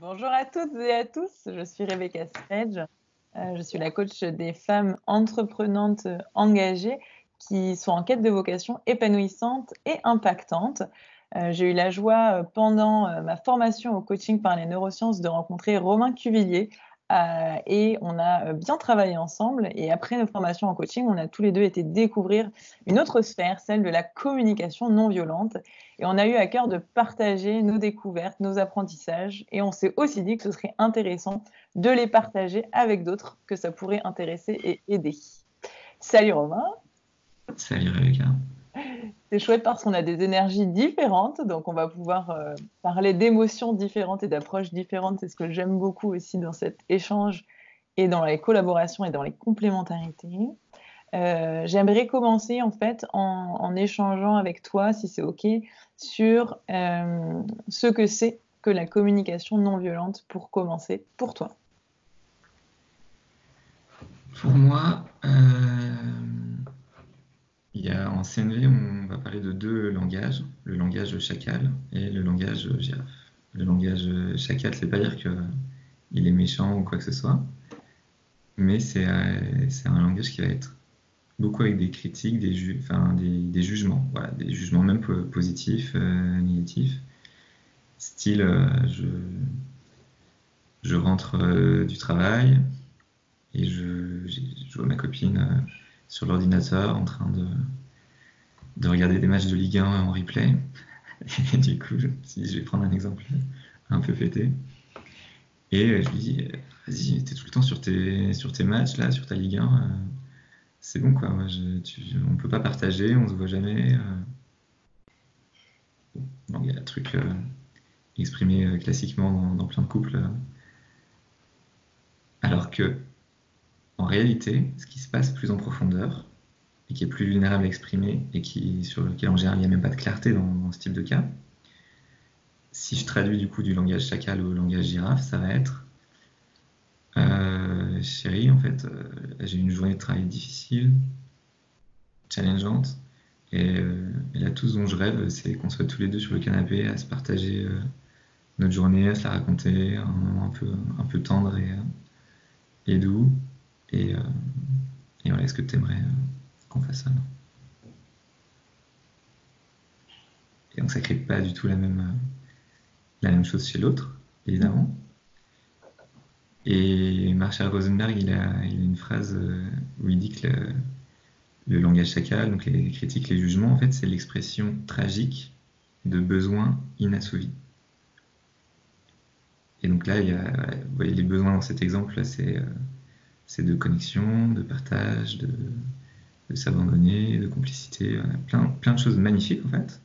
Bonjour à toutes et à tous, je suis Rebecca Sledge. Je suis la coach des femmes entreprenantes engagées qui sont en quête de vocation épanouissante et impactante. J'ai eu la joie pendant ma formation au coaching par les neurosciences de rencontrer Romain Cuvillier et on a bien travaillé ensemble. Et après nos formations en coaching, on a tous les deux été découvrir une autre sphère, celle de la communication non violente. Et on a eu à cœur de partager nos découvertes, nos apprentissages. Et on s'est aussi dit que ce serait intéressant de les partager avec d'autres que ça pourrait intéresser et aider. Salut Romain. Salut Rebecca. C'est chouette parce qu'on a des énergies différentes, donc on va pouvoir parler d'émotions différentes et d'approches différentes. C'est ce que j'aime beaucoup aussi dans cet échange et dans les collaborations et dans les complémentarités. J'aimerais commencer en fait en échangeant avec toi, si c'est OK, sur ce que c'est que la communication non violente pour commencer, pour toi. Pour moi, en CNV, on va parler de deux langages, le langage chacal et le langage girafe. Le langage chacal, c'est pas dire qu'il est méchant ou quoi que ce soit, mais c'est un langage qui va être beaucoup avec des critiques, des jugements, voilà, des jugements même positifs, négatifs. Style, je rentre du travail et je vois ma copine sur l'ordinateur en train de regarder des matchs de Ligue 1 en replay. Et du coup, je vais prendre un exemple un peu pété. Et je lui dis, vas-y, t'es tout le temps sur tes matchs, là, sur ta Ligue 1. C'est bon, quoi. On peut pas partager, on se voit jamais. Bon, il y a un truc exprimé classiquement dans plein de couples. Alors que, en réalité, ce qui se passe plus en profondeur, et qui est plus vulnérable à exprimer, et sur lequel en général il n'y a même pas de clarté dans ce type de cas, si je traduis du coup du langage chacal au langage girafe, ça va être chérie, en fait, j'ai eu une journée de travail difficile, challengeante, et là tout ce dont je rêve, c'est qu'on soit tous les deux sur le canapé à se partager notre journée, à se la raconter, un moment un peu tendre et doux, et voilà, est-ce que tu aimerais qu'on fasse ça? Et donc ça crée pas du tout la même chose chez l'autre, évidemment. Et Marshall Rosenberg, il a une phrase où il dit que le langage chacal, donc les critiques, les jugements, en fait, c'est l'expression tragique de besoins inassouvis. Et donc là, vous voyez les besoins dans cet exemple, là, c'est de connexion, de partage, de s'abandonner, de complicité, plein de choses magnifiques, en fait,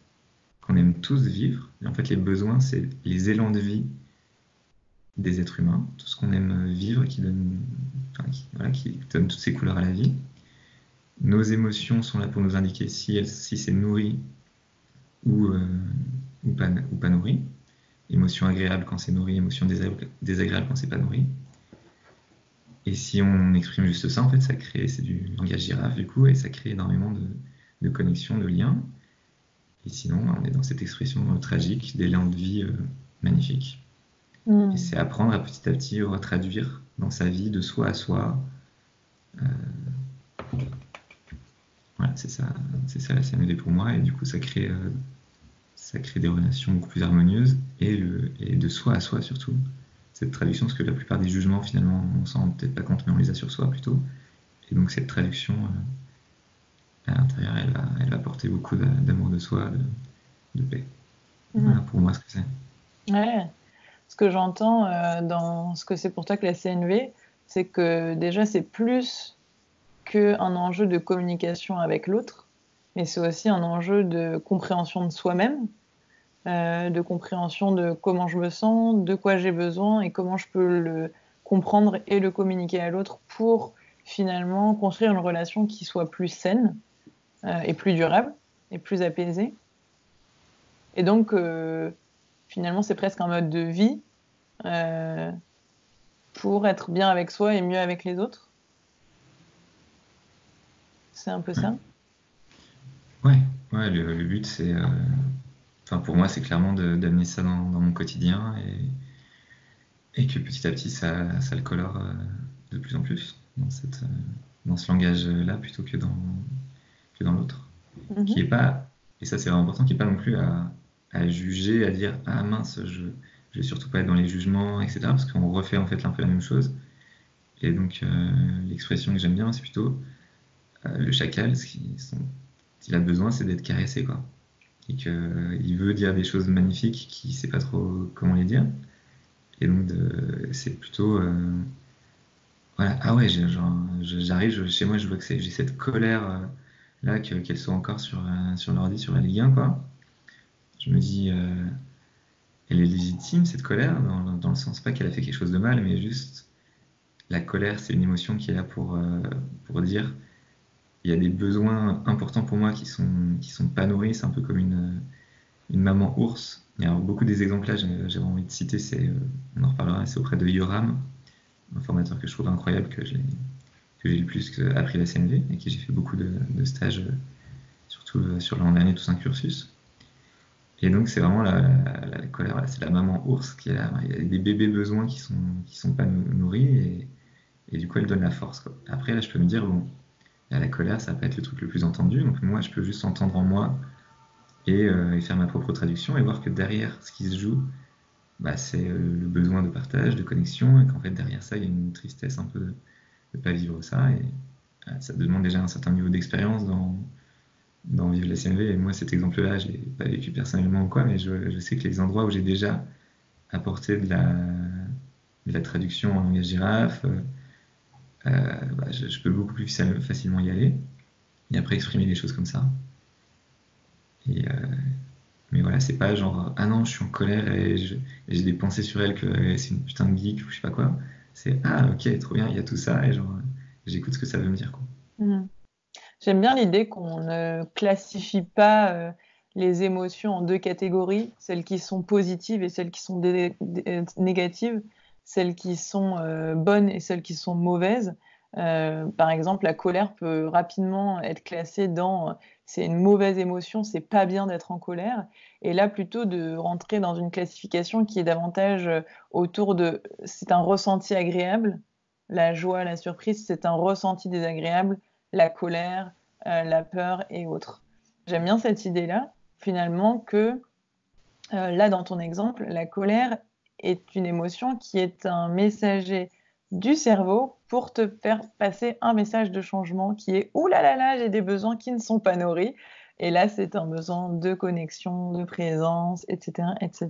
qu'on aime tous vivre. Et en fait, les besoins, c'est les élans de vie des êtres humains, tout ce qu'on aime vivre, qui donne toutes ces couleurs à la vie. Nos émotions sont là pour nous indiquer si c'est nourri ou pas nourri. Émotion agréable quand c'est nourri, émotion désagréable quand c'est pas nourri. Et si on exprime juste ça, en fait, c'est du langage girafe du coup, et ça crée énormément de connexions, de liens. Et sinon, on est dans cette expression tragique d'élan de vie magnifique. Et c'est apprendre à petit retraduire dans sa vie de soi à soi. Voilà, c'est ça la CNV pour moi. Et du coup, ça crée des relations beaucoup plus harmonieuses et de soi à soi surtout. Cette traduction, parce que la plupart des jugements, finalement, on s'en rend peut-être pas compte, mais on les a sur soi plutôt. Et donc cette traduction à l'intérieur, elle va apporter beaucoup d'amour de soi, de paix. Voilà pour moi ce que c'est. Ouais. Ce que j'entends dans ce que c'est pour toi que la CNV, c'est que déjà c'est plus qu'un enjeu de communication avec l'autre, mais c'est aussi un enjeu de compréhension de soi-même, de compréhension de comment je me sens, de quoi j'ai besoin et comment je peux le comprendre et le communiquer à l'autre pour finalement construire une relation qui soit plus saine et plus durable et plus apaisée. Et donc finalement c'est presque un mode de vie pour être bien avec soi et mieux avec les autres. C'est un peu ça. Ouais, le but c'est, pour moi c'est clairement d'amener ça dans mon quotidien et que petit à petit, ça le colore de plus en plus dans ce langage-là plutôt que dans l'autre. Qui est pas, et ça c'est vraiment important, qui est pas non plus à juger, à dire ah mince, je vais surtout pas être dans les jugements, etc. Parce qu'on refait en fait un peu la même chose. Et donc l'expression que j'aime bien, c'est plutôt le chacal, s'il a besoin, c'est d'être caressé, quoi. Et qu'il veut dire des choses magnifiques qu'il sait pas trop comment les dire. Et donc c'est plutôt voilà, ah ouais, j'arrive chez moi, je vois que j'ai cette colère là, qu'elle soit encore sur l'ordi, sur la Ligue 1, quoi. Je me dis, elle est légitime cette colère, dans le sens pas qu'elle a fait quelque chose de mal, mais juste la colère, c'est une émotion qui est là pour dire il y a des besoins importants pour moi qui sont pas nourris. C'est un peu comme une maman ours. Il y a beaucoup des exemples là, j'avais envie de citer, on en reparlera, c'est auprès de Yoram, un formateur que je trouve incroyable, que j'ai le plus appris la CNV et qui j'ai fait beaucoup de stages, surtout sur l'an dernier, tout un cursus. Et donc c'est vraiment la colère, voilà, c'est la maman ours qui est là. Il y a des bébés besoins qui sont pas nourris et du coup elle donne la force, quoi. Après là je peux me dire bon, la colère ça va pas être le truc le plus entendu, donc moi je peux juste entendre en moi et faire ma propre traduction et voir que derrière ce qui se joue, bah, c'est le besoin de partage, de connexion, et qu'en fait derrière ça il y a une tristesse un peu de ne pas vivre ça, et ça demande déjà un certain niveau d'expérience dans vivre la CNV. Et moi cet exemple-là je l'ai pas vécu personnellement ou quoi, mais je sais que les endroits où j'ai déjà apporté de la traduction en langage girafe, bah, je peux beaucoup plus facilement y aller et après exprimer des choses comme ça. Et, mais voilà, c'est pas genre ah non, je suis en colère et j'ai des pensées sur elle que c'est une putain de geek ou je sais pas quoi. C'est ah ok, trop bien, il y a tout ça et genre j'écoute ce que ça veut me dire, quoi. J'aime bien l'idée qu'on ne classifie pas les émotions en deux catégories, celles qui sont positives et celles qui sont négatives, celles qui sont bonnes et celles qui sont mauvaises. Par exemple, la colère peut rapidement être classée dans c'est une mauvaise émotion, c'est pas bien d'être en colère. Et là, plutôt de rentrer dans une classification qui est davantage autour de c'est un ressenti agréable, la joie, la surprise, c'est un ressenti désagréable, la colère, la peur et autres. J'aime bien cette idée-là, finalement, que là, dans ton exemple, la colère est une émotion qui est un messager du cerveau pour te faire passer un message de changement qui est ouh là là là, j'ai des besoins qui ne sont pas nourris. Et là, c'est un besoin de connexion, de présence, etc., etc.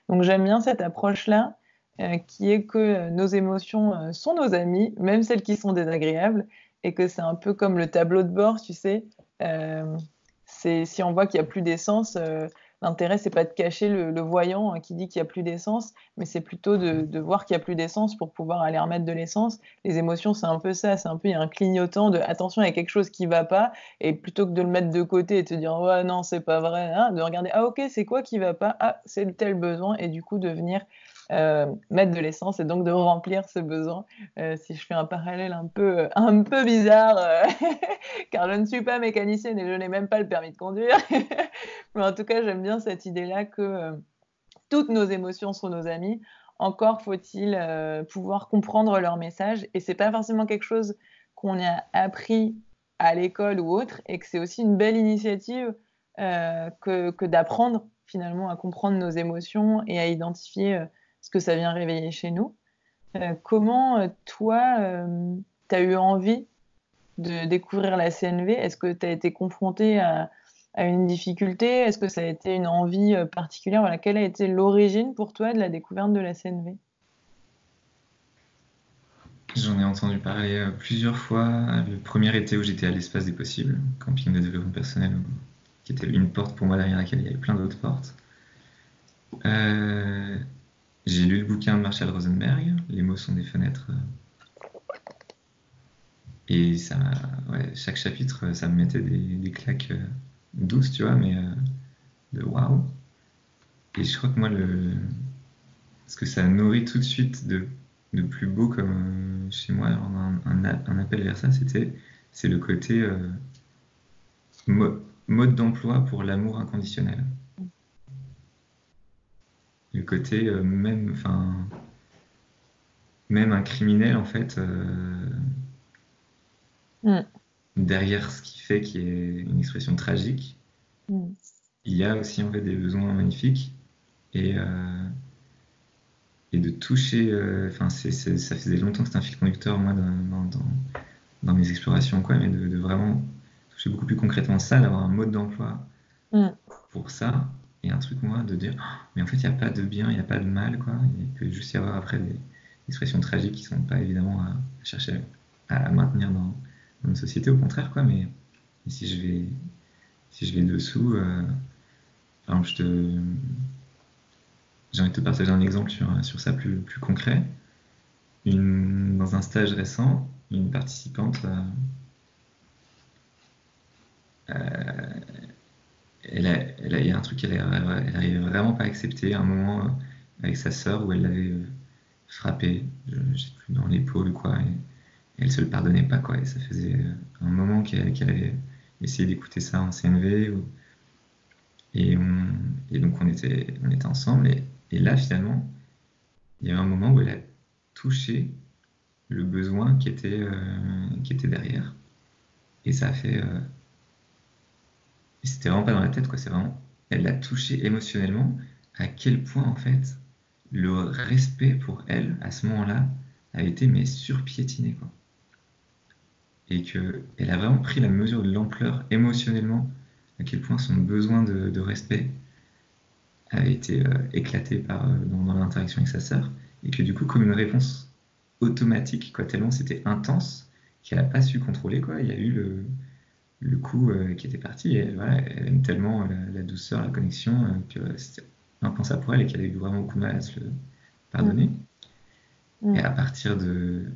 Donc, j'aime bien cette approche-là, qui est que nos émotions sont nos amis, même celles qui sont désagréables, et que c'est un peu comme le tableau de bord, tu sais. Euh, si on voit qu'il n'y a plus d'essence, l'intérêt, c'est pas de cacher le voyant qui dit qu'il n'y a plus d'essence, mais c'est plutôt de voir qu'il n'y a plus d'essence pour pouvoir aller remettre de l'essence. Les émotions, c'est un peu ça, c'est un peu, il y a un clignotant de attention, il y a quelque chose qui va pas, et plutôt que de le mettre de côté et te dire ouais, non, c'est pas vrai, hein, de regarder ah, ok, c'est quoi qui va pas, ah, c'est tel besoin, et du coup, de venir mettre de l'essence et donc de remplir ce besoin. Si je fais un parallèle un peu bizarre, car je ne suis pas mécanicienne et je n'ai même pas le permis de conduire. Mais en tout cas, j'aime bien cette idée-là que toutes nos émotions sont nos amis. Encore faut-il pouvoir comprendre leur message. Et c'est pas forcément quelque chose qu'on a appris à l'école ou autre, et que c'est aussi une belle initiative que d'apprendre finalement à comprendre nos émotions et à identifier ce que ça vient réveiller chez nous. Comment toi, tu as eu envie de découvrir la CNV? Est-ce que tu as été confronté à une difficulté? Est-ce que ça a été une envie particulière? Voilà, quelle a été l'origine pour toi de la découverte de la CNV? J'en ai entendu parler plusieurs fois. Le premier été où j'étais à l'Espace des Possibles, camping de développement personnel, qui était une porte pour moi derrière laquelle il y avait plein d'autres portes. J'ai lu le bouquin de Marshall Rosenberg, Les mots sont des fenêtres. Et ça, ouais, chaque chapitre, ça me mettait des claques douces, tu vois, mais de waouh. Et je crois que moi, ce que ça nourrit tout de suite de plus beau comme chez moi, un appel vers ça, c'est le côté mode d'emploi pour l'amour inconditionnel. Le côté même, enfin, même un criminel, en fait, Mm. derrière ce qu'il fait, qui est une expression tragique, Mm. il y a aussi en fait des besoins magnifiques et, et de toucher. Enfin, ça faisait longtemps que c'était un fil conducteur, moi, dans mes explorations, quoi, mais de vraiment toucher beaucoup plus concrètement ça, d'avoir un mode d'emploi Mm. pour ça, et un truc, moi, de dire, oh, mais en fait, il n'y a pas de bien, il n'y a pas de mal, quoi. Il peut juste y avoir après des expressions tragiques qui ne sont pas évidemment à chercher à maintenir dans une société, au contraire, quoi. Mais si je vais dessous, par exemple, j'ai envie de te partager un exemple sur ça plus concret. Dans un stage récent, une participante, il y a un truc qu'elle n'arrivait vraiment pas à accepter, à un moment avec sa sœur où elle l'avait frappé, je sais plus, dans l'épaule ou quoi, et elle se le pardonnait pas, quoi. Et ça faisait un moment qu'elle avait essayé d'écouter ça en CNV, et, et donc on était ensemble, et là finalement, il y a eu un moment où elle a touché le besoin qui était derrière. Et ça a fait. Et c'était vraiment pas dans la tête, quoi. C'est vraiment. Elle l'a touché émotionnellement, à quel point, en fait, le respect pour elle, à ce moment-là, a été mais surpiétiné, quoi. Et qu'elle a vraiment pris la mesure de l'ampleur émotionnellement, à quel point son besoin de respect a été éclaté dans l'interaction avec sa sœur. Et que du coup, comme une réponse automatique, quoi, tellement c'était intense, qu'elle n'a pas su contrôler, quoi. Il y a eu le coup qui était parti. Et voilà, elle aime tellement la douceur, la connexion, que c'était impensable pour elle et qu'elle a eu vraiment beaucoup de mal à se le pardonner. Et Mm. mais à partir de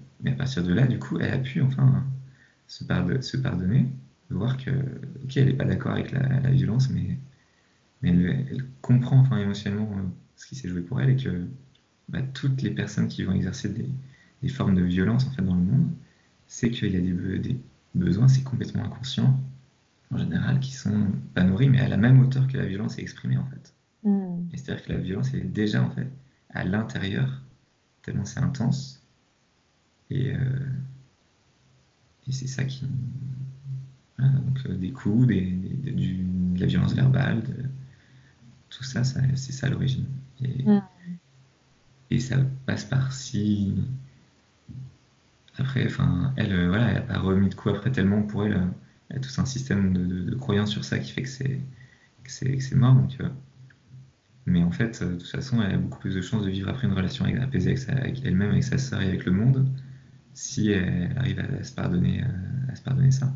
là, du coup, elle a pu enfin se pardonner, de voir que, ok, elle n'est pas d'accord avec la violence, mais elle comprend enfin émotionnellement ce qui s'est joué pour elle, et que bah, toutes les personnes qui vont exercer des formes de violence en fait dans le monde, c'est qu'il y a des besoins, c'est complètement inconscient, en général, qui sont pas nourris, mais à la même hauteur que la violence est exprimée, en fait. Mm. Et c'est-à-dire que la violence, elle est déjà, en fait, à l'intérieur, tellement c'est intense. Et, et c'est ça qui. Voilà, donc, des coups, de la violence verbale, tout ça, c'est ça l'origine. Et, Mm. et ça passe par si. Après, enfin, elle, voilà, elle n'a pas remis de coups après tellement pour elle. Elle a tout un système de croyances sur ça qui fait que c'est mort. Donc, mais en fait, de toute façon, elle a beaucoup plus de chances de vivre après une relation apaisée avec elle-même, avec sa sœur et avec le monde, si elle arrive à se pardonner ça.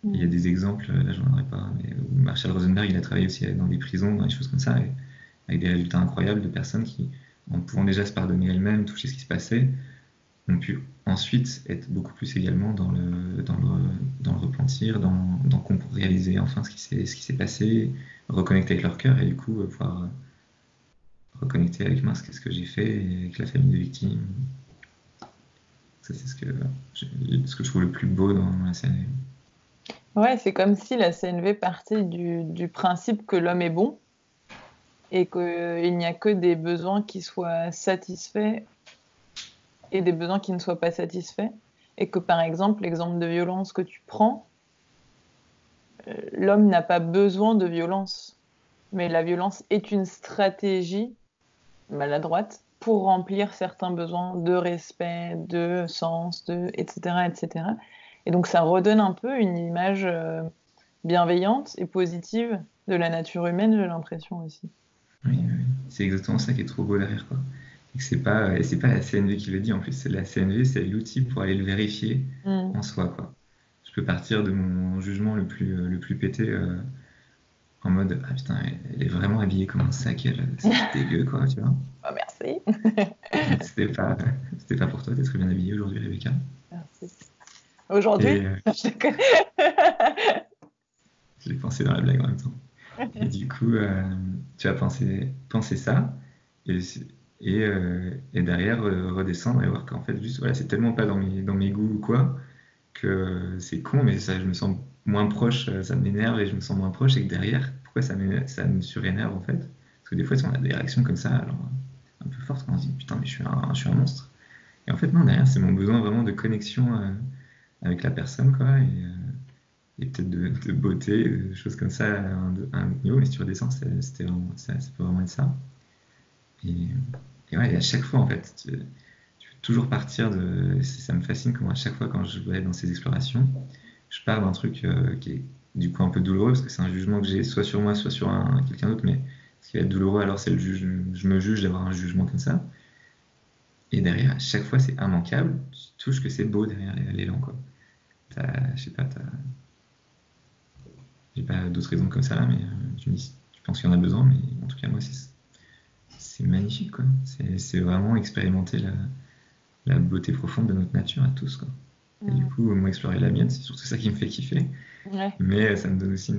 Et il y a Mm. des exemples, là j'en aurais pas, mais où Marshall Rosenberg, il a travaillé aussi dans des prisons, dans des choses comme ça, et avec des résultats incroyables de personnes qui, en pouvant déjà se pardonner elles-mêmes, toucher ce qui se passait, ont pu ensuite être beaucoup plus également dans le repentir, réaliser enfin ce qui s'est passé, reconnecter avec leur cœur, et du coup pouvoir reconnecter avec moi, ce que j'ai fait, et avec la famille de victimes. Ça, c'est ce que je trouve le plus beau dans la scène. Ouais, c'est comme si la CNV partait du principe que l'homme est bon et qu'il n'y a que des besoins qui soient satisfaits et des besoins qui ne soient pas satisfaits. Et que par exemple, l'exemple de violence que tu prends, l'homme n'a pas besoin de violence. Mais la violence est une stratégie maladroite pour remplir certains besoins de respect, de sens, etc., etc. Et donc ça redonne un peu une image bienveillante et positive de la nature humaine, j'ai l'impression aussi. Oui, oui, oui. C'est exactement ça qui est trop beau derrière, quoi. Et c'est pas la CNV qui le dit, en plus, c'est la CNV, c'est l'outil pour aller le vérifier Mm. en soi, quoi. Je peux partir de mon jugement le plus pété en mode ah putain, elle est vraiment habillée comme un sac, elle, c'est dégueu, quoi, tu vois. Oh, merci. Donc c'était pas pour toi d'être bien habillée aujourd'hui, Rebecca. Merci. Aujourd'hui, Et je te connais. je l'ai pensé dans la blague en même temps. Et du coup, tu vas penser ça, et, et derrière redescendre et voir qu'en fait, juste, voilà, c'est tellement pas dans mes goûts ou quoi, que c'est con, mais ça, je me sens moins proche, ça m'énerve et je me sens moins proche, et que derrière, pourquoi ça me surénerve en fait? Parce que des fois, on a des réactions comme ça, alors un peu fortes, quand on se dit putain, mais je suis un monstre. Et en fait, non, derrière, c'est mon besoin vraiment de connexion avec la personne, quoi, et peut-être de beauté, des choses comme ça à un autre niveau. Mais si tu redescends, c'était vraiment, ça peut vraiment être ça. Et, et ouais, et à chaque fois, en fait, tu veux toujours partir de. Ça me fascine comment à chaque fois, quand je vais aller dans ces explorations, je pars d'un truc qui est du coup un peu douloureux, parce que c'est un jugement que j'ai soit sur moi, soit sur quelqu'un d'autre, mais ce qui va être douloureux, alors c'est je me juge d'avoir un jugement comme ça. Et derrière, à chaque fois, c'est immanquable. Tu touches que c'est beau derrière l'élan, quoi. Je sais pas, j'ai pas d'autres raisons comme ça là, mais tu me dis, tu penses qu'il y en a besoin, mais en tout cas, moi, c'est magnifique, quoi. C'est vraiment expérimenter la beauté profonde de notre nature à tous, quoi. Et du coup, moi, explorer la mienne, c'est surtout ça qui me fait kiffer. Ouais. Mais ça me donne aussi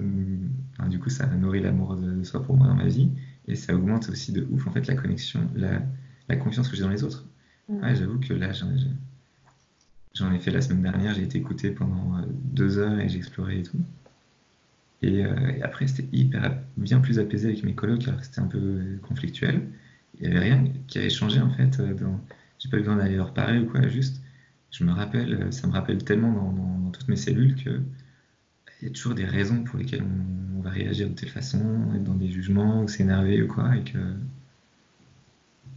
enfin, du coup, ça nourrit l'amour de soi pour moi dans ma vie. Et ça augmente aussi de ouf, en fait, la connexion, la confiance que j'ai dans les autres. Ouais, j'avoue que là, j'en ai fait la semaine dernière, j'ai été écouté pendant 2 heures et j'ai exploré et tout. Et après, c'était bien plus apaisé avec mes colocs, alors que c'était un peu conflictuel. Il n'y avait rien qui avait changé, en fait. J'ai pas eu besoin d'aller leur parler ou quoi, juste, ça me rappelle tellement dans toutes mes cellules que il y a toujours des raisons pour lesquelles on va réagir de telle façon, être dans des jugements, ou s'énerver ou quoi,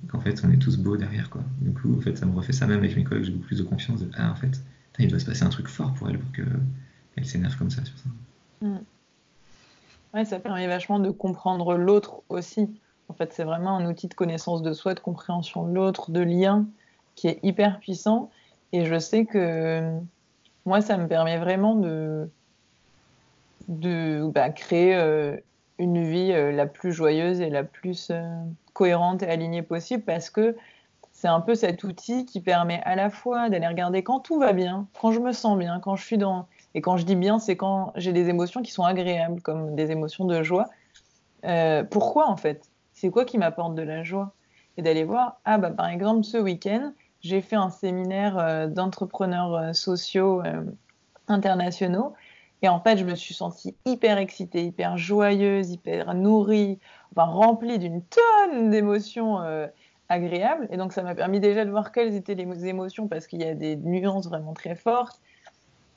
qu'en fait, on est tous beaux derrière, quoi. Du coup, en fait, ça me refait ça même avec mes collègues, j'ai beaucoup plus de confiance en fait, il doit se passer un truc fort pour elle pour qu'elle s'énerve comme ça sur ça. Mm. Ouais, ça permet vachement de comprendre l'autre aussi. En fait, c'est vraiment un outil de connaissance de soi, de compréhension de l'autre, de lien qui est hyper puissant. Et je sais que moi, ça me permet vraiment de créer une vie la plus joyeuse et la plus cohérente et alignée possible parce que c'est un peu cet outil qui permet à la fois d'aller regarder quand tout va bien, quand je me sens bien, quand je suis dans... Et quand je dis bien, c'est quand j'ai des émotions qui sont agréables, comme des émotions de joie. Pourquoi en fait? C'est quoi qui m'apporte de la joie? Et d'aller voir, ah bah par exemple ce week-end, j'ai fait un séminaire d'entrepreneurs sociaux internationaux. Et en fait, je me suis sentie hyper excitée, hyper joyeuse, hyper nourrie, enfin remplie d'une tonne d'émotions agréables. Et donc, ça m'a permis déjà de voir quelles étaient les émotions parce qu'il y a des nuances vraiment très fortes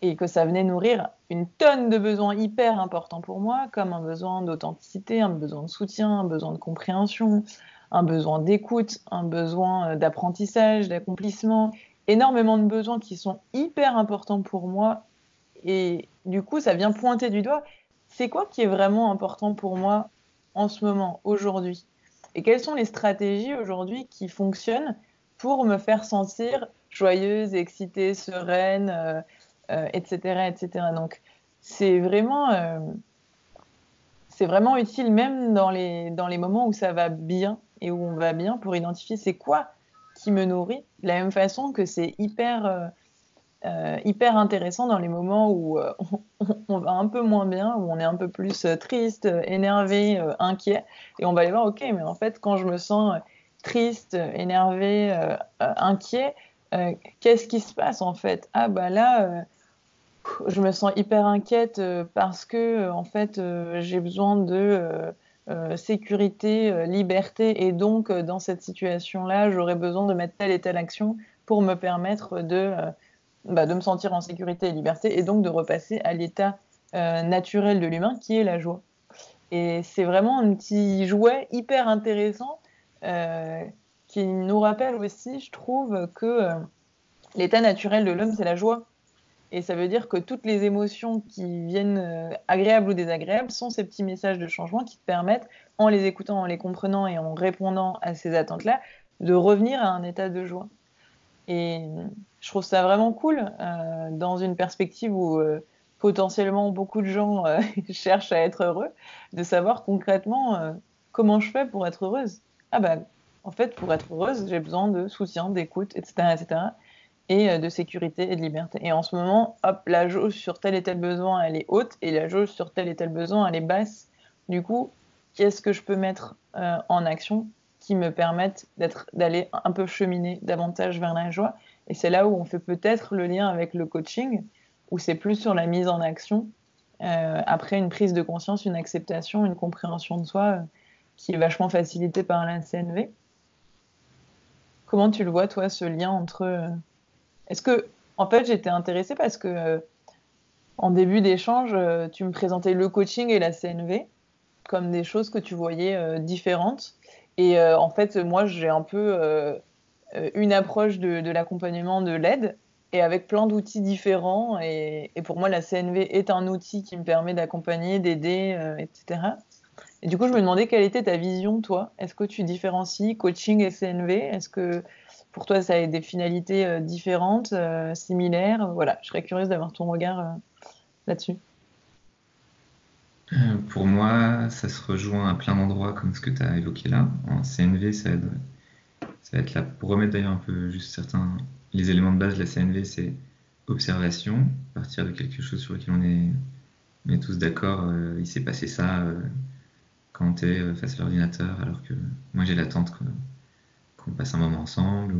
et que ça venait nourrir une tonne de besoins hyper importants pour moi, comme un besoin d'authenticité, un besoin de soutien, un besoin de compréhension, un besoin d'écoute, un besoin d'apprentissage, d'accomplissement, énormément de besoins qui sont hyper importants pour moi et du coup, ça vient pointer du doigt. C'est quoi qui est vraiment important pour moi en ce moment, aujourd'hui? Et quelles sont les stratégies aujourd'hui qui fonctionnent pour me faire sentir joyeuse, excitée, sereine, etc., etc. Donc, c'est vraiment, euh, c'est vraiment utile, même dans les moments où ça va bien et où on va bien, pour identifier c'est quoi qui me nourrit. De la même façon que c'est hyper intéressant dans les moments où on va un peu moins bien, où on est un peu plus triste, énervé, inquiet. Et on va aller voir, ok, mais en fait, quand je me sens triste, énervé, inquiet, qu'est-ce qui se passe en fait? Ah bah là, je me sens hyper inquiète parce que en fait, j'ai besoin de sécurité, liberté, et donc dans cette situation-là, j'aurais besoin de mettre telle et telle action pour me permettre de me sentir en sécurité et liberté, et donc de repasser à l'état naturel de l'humain qui est la joie. Et c'est vraiment un petit jouet hyper intéressant euh, qui nous rappelle aussi, je trouve, que l'état naturel de l'homme, c'est la joie. Et ça veut dire que toutes les émotions qui viennent, agréables ou désagréables, sont ces petits messages de changement qui te permettent, en les écoutant, en les comprenant et en répondant à ces attentes-là, de revenir à un état de joie. Et je trouve ça vraiment cool dans une perspective où potentiellement beaucoup de gens cherchent à être heureux, de savoir concrètement comment je fais pour être heureuse. Ah bah, en fait, pour être heureuse, j'ai besoin de soutien, d'écoute, etc., etc., et de sécurité et de liberté. Et en ce moment, hop, la jauge sur tel et tel besoin, elle est haute, et la jauge sur tel et tel besoin, elle est basse. Du coup, qu'est-ce que je peux mettre en action qui me permettent d'aller un peu cheminer davantage vers la joie? Et c'est là où on fait peut-être le lien avec le coaching, où c'est plus sur la mise en action, après une prise de conscience, une acceptation, une compréhension de soi, qui est vachement facilitée par la CNV. Comment tu le vois, toi, ce lien entre... Est-ce que, en fait, j'étais intéressée parce que en début d'échange, tu me présentais le coaching et la CNV comme des choses que tu voyais différentes. Et en fait, moi, j'ai un peu une approche de l'accompagnement, de l'aide, et avec plein d'outils différents. Et pour moi, la CNV est un outil qui me permet d'accompagner, d'aider, etc. Et du coup, je me demandais quelle était ta vision, toi. Est-ce que tu différencies coaching et CNV? Est-ce que pour toi, ça a des finalités différentes, similaires? Voilà, je serais curieuse d'avoir ton regard là-dessus. Pour moi, ça se rejoint à plein d'endroits comme ce que tu as évoqué là. En CNV, ça va être là pour remettre d'ailleurs un peu juste certains. Les éléments de base de la CNV, c'est observation, partir de quelque chose sur lequel on est tous d'accord. Il s'est passé ça quand tu es face à l'ordinateur, alors que moi j'ai l'attente qu'on passe un moment ensemble.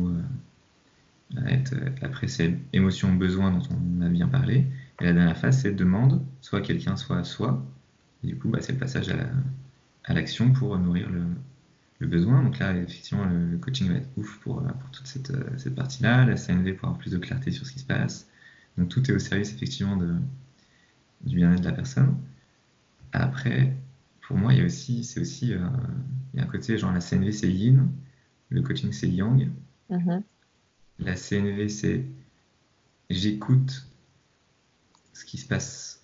Après, c'est émotion, besoin dont on a bien parlé. Et la dernière phase, c'est demande, soit à quelqu'un, soit à soi. Et du coup, c'est le passage à l'action pour nourrir le besoin. Donc là, effectivement, le coaching va être ouf pour toute cette partie-là. La CNV pour avoir plus de clarté sur ce qui se passe. Donc tout est au service, effectivement, du bien-être de la personne. Après, pour moi, il y a un côté, genre la CNV, c'est yin, le coaching, c'est yang. Mhm. La CNV, c'est j'écoute ce qui se passe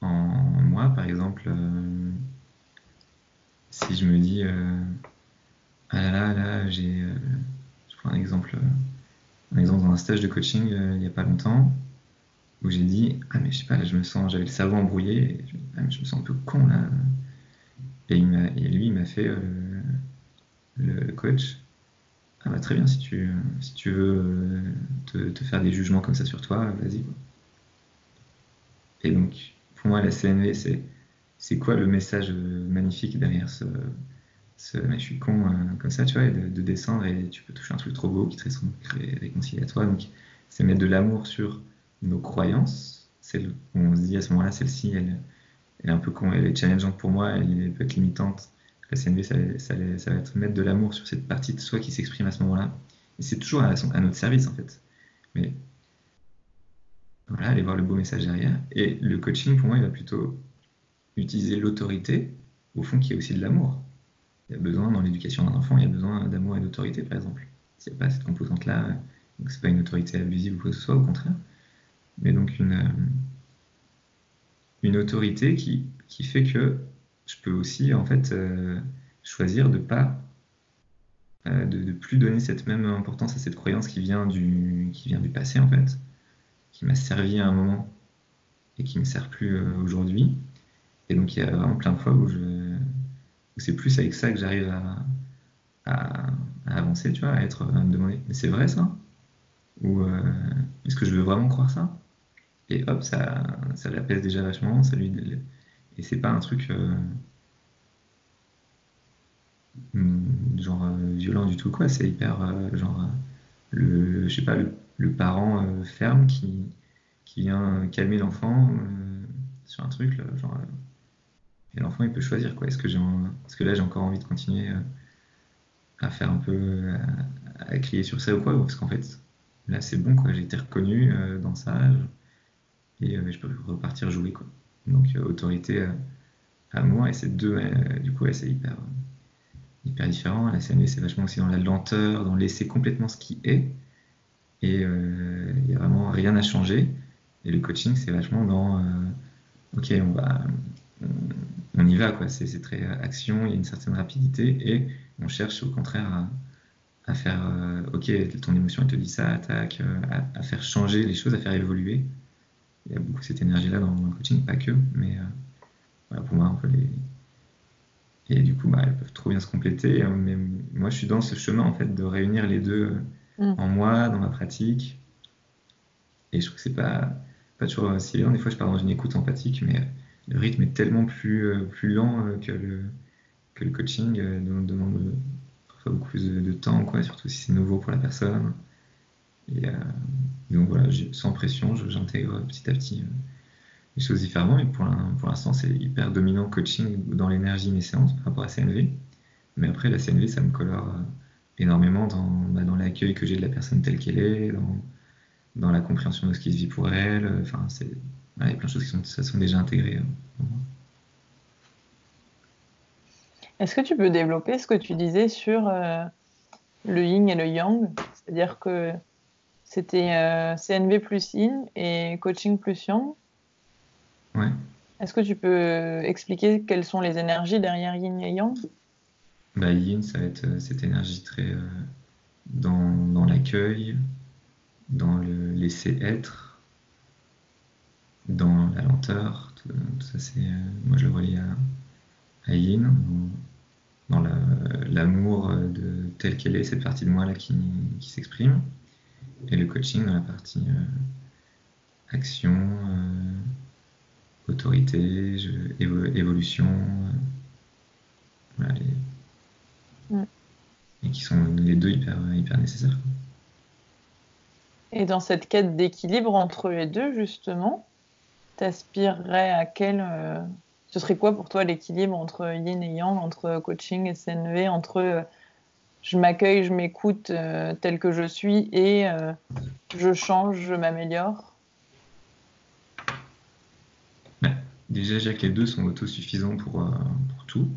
en moi. Par exemple, si je me dis ah là, je prends un exemple dans un stage de coaching il n'y a pas longtemps où j'ai dit ah mais je sais pas, là, j'avais le cerveau embrouillé, et mais je me sens un peu con là. Et lui il m'a fait le coach. Ah bah très bien, si tu veux te faire des jugements comme ça sur toi, vas-y quoi. Et donc pour moi la CNV c'est quoi le message magnifique derrière mais je suis con comme ça, tu vois, et de descendre et tu peux toucher un truc trop beau qui te réconcilie à toi. Donc, c'est mettre de l'amour sur nos croyances. Celle où on se dit à ce moment-là, celle-ci, elle est un peu con, elle est challengeante pour moi, elle peut être limitante. La CNV, ça va être mettre de l'amour sur cette partie de soi qui s'exprime à ce moment-là. Et c'est toujours à notre service, en fait. Mais voilà, aller voir le beau message derrière. Et le coaching, pour moi, il va plutôt utiliser l'autorité, au fond, qui est aussi de l'amour. Il y a besoin, dans l'éducation d'un enfant, il y a besoin d'amour et d'autorité, par exemple. S'il n'y a pas cette composante-là, donc c'est pas une autorité abusive ou quoi que ce soit, au contraire, mais donc une autorité qui fait que je peux aussi, en fait, choisir de pas, de plus donner cette même importance à cette croyance qui vient du passé, en fait, qui m'a servi à un moment et qui me sert plus aujourd'hui. Et donc, il y a vraiment plein de fois où c'est plus avec ça que j'arrive à, à avancer, tu vois, à me demander, mais c'est vrai ça? Ou est-ce que je veux vraiment croire ça? Et hop, ça l'apaise déjà vachement, et c'est pas un truc genre violent du tout, quoi. C'est hyper genre je sais pas, le parent ferme qui vient calmer l'enfant sur un truc, là, genre, et l'enfant il peut choisir, quoi. Est-ce que là j'ai encore envie de continuer à faire un peu, à crier sur ça ou quoi, parce qu'en fait, là c'est bon, quoi, j'ai été reconnu dans ça, et je peux repartir jouer, quoi. Donc autorité, amour, et ces deux, du coup, ouais, c'est hyper différent. La CNV, c'est vachement aussi dans la lenteur, dans laisser complètement ce qui est, et il n'y a vraiment rien à changer. Et le coaching, c'est vachement dans, ok, on, on y va, quoi. C'est très action, il y a une certaine rapidité, et on cherche au contraire à faire, ok, ton émotion, elle te dit ça, attaque, à faire changer les choses, à faire évoluer. Il y a beaucoup cette énergie-là dans le coaching, pas que, mais voilà, pour moi, un peu les. Et du coup, elles peuvent trop bien se compléter. Mais moi, je suis dans ce chemin, en fait, de réunir les deux Mm. en moi, dans ma pratique. Et je trouve que c'est pas toujours si évident. Des fois, je pars dans une écoute empathique, mais le rythme est tellement plus lent que le coaching, demande parfois beaucoup plus de temps, quoi, surtout si c'est nouveau pour la personne. Et donc voilà, sans pression, j'intègre petit à petit les choses différemment. Et pour l'instant, c'est hyper dominant coaching dans l'énergie mes séances par rapport à CNV. Mais après, la CNV, ça me colore énormément dans l'accueil que j'ai de la personne telle qu'elle est, dans la compréhension de ce qui se vit pour elle. Enfin, il y a plein de choses ça sont déjà intégrées pour moi. Est-ce que tu peux développer ce que tu disais sur le yin et le yang? C'est-à-dire que c'était CNV plus yin et coaching plus yang. Ouais. Est-ce que tu peux expliquer quelles sont les énergies derrière yin et yang? Yin, ça va être cette énergie très dans l'accueil, dans le laisser être, dans la lenteur. Tout ça, moi je le relie à Yin, dans l'amour de telle qu'elle est, cette partie de moi là qui s'exprime. Et le coaching dans la partie action, autorité, évolution. Voilà, et qui sont les deux hyper nécessaires. Et dans cette quête d'équilibre entre les deux, justement, t'aspirerais à ce serait quoi pour toi l'équilibre entre yin et yang, entre coaching et CNV, entre je m'accueille, je m'écoute tel que je suis et je change, je m'améliore? Déjà, je dirais que les deux sont autosuffisants pour tout.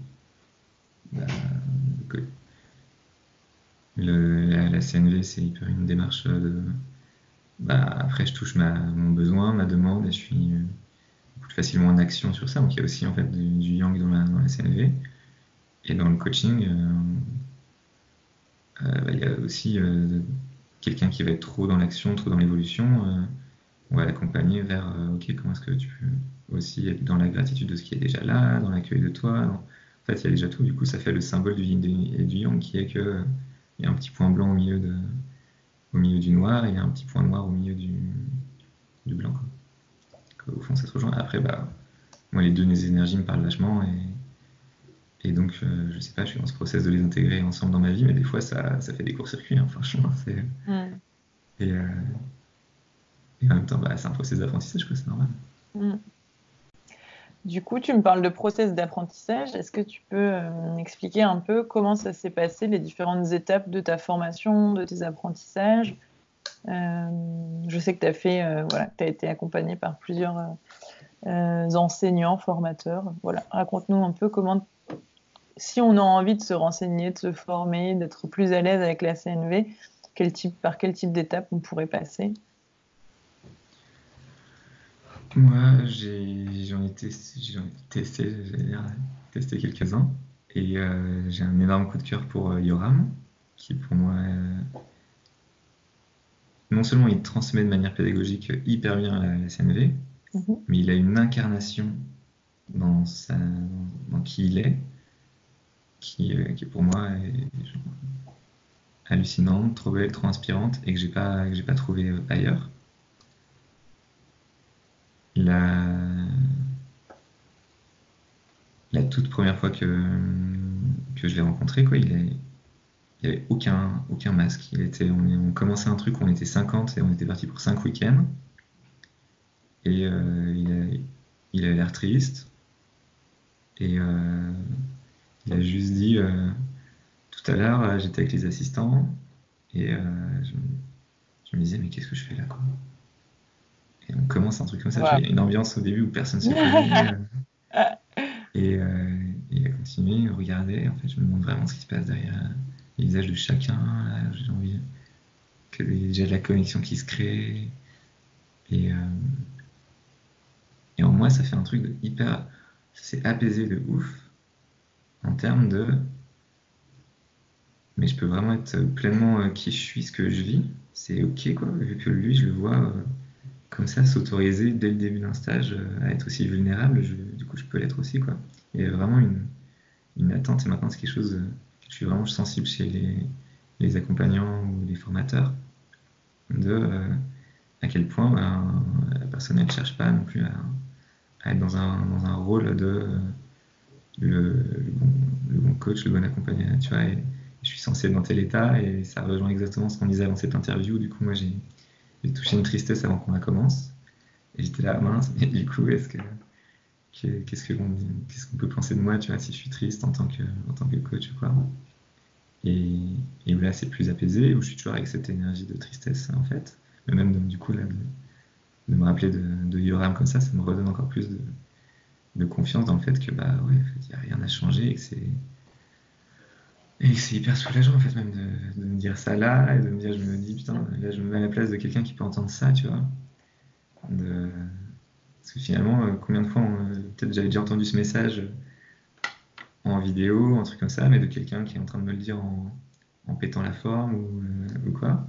La CNV, c'est hyper une démarche après, je touche mon besoin, ma demande, et je suis beaucoup plus facilement en action sur ça. Donc, il y a aussi en fait du yang dans la CNV. Et dans le coaching, il y a aussi quelqu'un qui va être trop dans l'action, trop dans l'évolution. On va l'accompagner vers ok, comment est-ce que tu peux aussi être dans la gratitude de ce qui est déjà là, dans l'accueil de toi. En fait, il y a déjà tout. Du coup, ça fait le symbole du yin et du yang qui est que il y a un petit point blanc au milieu du noir et il y a un petit point noir au milieu du blanc. Au fond, ça se rejoint. Après, moi, les deux énergies me parlent vachement et donc, je sais pas, je suis dans ce process de les intégrer ensemble dans ma vie, mais des fois, ça fait des courts-circuits, hein, franchement. Et en même temps, c'est un process d'apprentissage, c'est normal. Du coup, tu me parles de process d'apprentissage. Est-ce que tu peux m'expliquer un peu comment ça s'est passé, les différentes étapes de ta formation, de tes apprentissages? Je sais que tu as été accompagné par plusieurs enseignants, formateurs. Voilà, raconte-nous un peu comment, si on a envie de se renseigner, de se former, d'être plus à l'aise avec la CNV, par quel type d'étape on pourrait passer? Moi, j'en ai testé quelques-uns. Et j'ai un énorme coup de cœur pour Yoram, qui pour moi, non seulement il transmet de manière pédagogique hyper bien la CNV, mais il a une incarnation dans qui il est, qui pour moi est hallucinante, trop belle, trop inspirante, et que j'ai pas trouvé ailleurs. La toute première fois que je l'ai rencontré, il n'y avait aucun masque. On commençait un truc, on était 50 et on était parti pour 5 week-ends. Et il avait l'air triste. Et il a juste dit tout à l'heure, j'étais avec les assistants et je me disais, mais qu'est-ce que je fais là, quoi? Et on commence un truc comme ça. Wow. Il y a une ambiance au début où personne ne se connaît. Et il a continué, regardez. En fait, je me demande vraiment ce qui se passe derrière les visages de chacun. Là, j'ai envie que déjà de la connexion qui se crée. Et en moi, ça fait un truc de hyper. Ça s'est apaisé de ouf en termes de. Mais je peux vraiment être pleinement qui je suis, ce que je vis. C'est ok, quoi. Vu que lui, je le vois comme ça, s'autoriser dès le début d'un stage à être aussi vulnérable. Du coup, je peux l'être aussi, quoi. Il y a vraiment une attente. Et maintenant, c'est quelque chose que je suis vraiment sensible chez les accompagnants ou les formateurs de à quel point la personne ne cherche pas non plus à être dans un rôle de le bon coach, le bon accompagnant, tu vois. Et je suis censé être dans tel état et ça rejoint exactement ce qu'on disait avant cette interview. Du coup, moi, j'ai touché une tristesse avant qu'on la commence. Et j'étais là, mince, mais du coup, qu'est-ce qu'on peut penser de moi, tu vois, si je suis triste en tant que coach, quoi. et, et où là c'est plus apaisé, où je suis toujours avec cette énergie de tristesse en fait. Mais même donc, du coup là, de me rappeler de Yoram comme ça me redonne encore plus de confiance dans le fait que bah ouais, il n'y a rien à changer et que c'est hyper soulageant en fait même de me dire ça là et de me dire, je me dis putain, là je me mets à la place de quelqu'un qui peut entendre ça, tu vois. Parce que finalement, combien de fois, peut-être j'avais déjà entendu ce message en vidéo, un truc comme ça, mais de quelqu'un qui est en train de me le dire en pétant la forme ou quoi.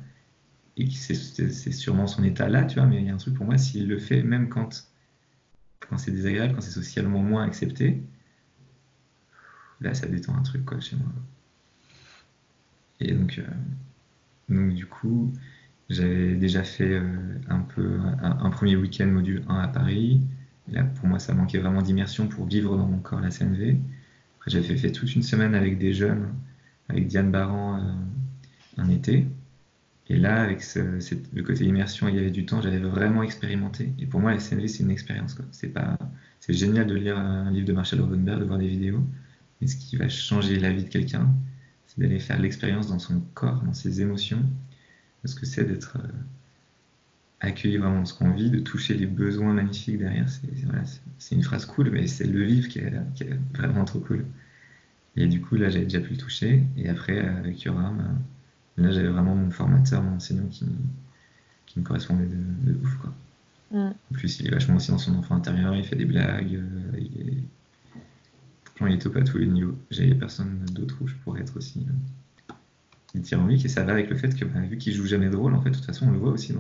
Et c'est sûrement son état là, tu vois, mais il y a un truc pour moi, s'il le fait, même quand c'est désagréable, quand c'est socialement moins accepté, là ça détend un truc quoi chez moi. Et donc du coup, j'avais déjà fait un premier week-end module 1 à Paris. Et là, pour moi, ça manquait vraiment d'immersion pour vivre dans mon corps la CNV. Après, j'avais fait toute une semaine avec des jeunes, avec Diane Baran un été. Et là, avec le côté immersion, il y avait du temps, j'avais vraiment expérimenté. Et pour moi, la CNV, c'est une expérience, quoi. C'est génial de lire un livre de Marshall Rosenberg, de voir des vidéos. Mais ce qui va changer la vie de quelqu'un, c'est d'aller faire l'expérience dans son corps, dans ses émotions, de ce que c'est d'être accueillir vraiment ce qu'on vit, de toucher les besoins magnifiques derrière. C'est une phrase cool, mais c'est le vivre qui est vraiment trop cool. Et du coup, là, j'avais déjà pu le toucher. Et après, avec Yoram, là, j'avais vraiment mon formateur, mon enseignant qui me correspondait de ouf, quoi. En plus, il est vachement aussi dans son enfant intérieur, il fait des blagues, franchement, il est top à tous les niveaux. J'avais personne d'autre où je pourrais être aussi dithyrambique, et ça va avec le fait que, bah, vu qu'il joue jamais de rôle, en fait, de toute façon, on le voit aussi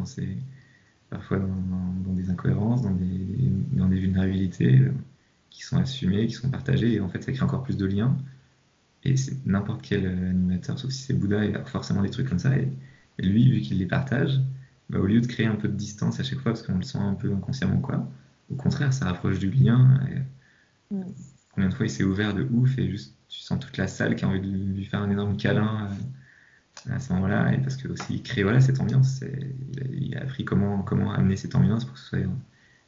parfois dans des incohérences, dans des vulnérabilités qui sont assumées, qui sont partagées, et en fait, ça crée encore plus de liens. Et c'est n'importe quel animateur, sauf si c'est Bouddha, il a forcément des trucs comme ça. Et lui, vu qu'il les partage, bah, au lieu de créer un peu de distance à chaque fois, parce qu'on le sent un peu inconsciemment, quoi, au contraire, ça rapproche du lien. Combien de fois il s'est ouvert de ouf et juste tu sens toute la salle qui a envie de lui faire un énorme câlin à ce moment-là. Et parce que aussi il crée voilà, cette ambiance. Il a appris comment amener cette ambiance pour que ce soit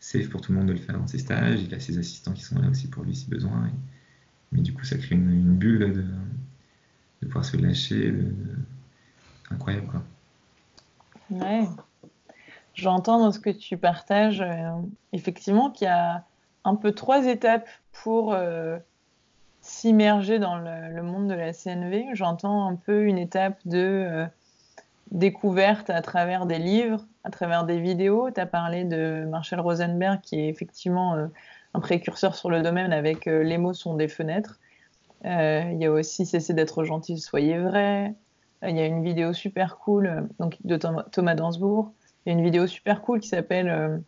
safe pour tout le monde de le faire dans ses stages. Il a ses assistants qui sont là aussi pour lui si besoin. Mais du coup, ça crée une bulle de pouvoir se lâcher. Incroyable, quoi. Ouais. J'entends dans ce que tu partages, effectivement, qu'il y a un peu 3 étapes pour s'immerger dans le monde de la CNV. J'entends un peu une étape de découverte à travers des livres, à travers des vidéos. Tu as parlé de Marshall Rosenberg, qui est effectivement un précurseur sur le domaine avec Les mots sont des fenêtres. Il y a aussi Cessez d'être gentil, soyez vrai. Il y a une vidéo super cool donc, de Thomas Dansbourg. Il y a une vidéo super cool qui s'appelle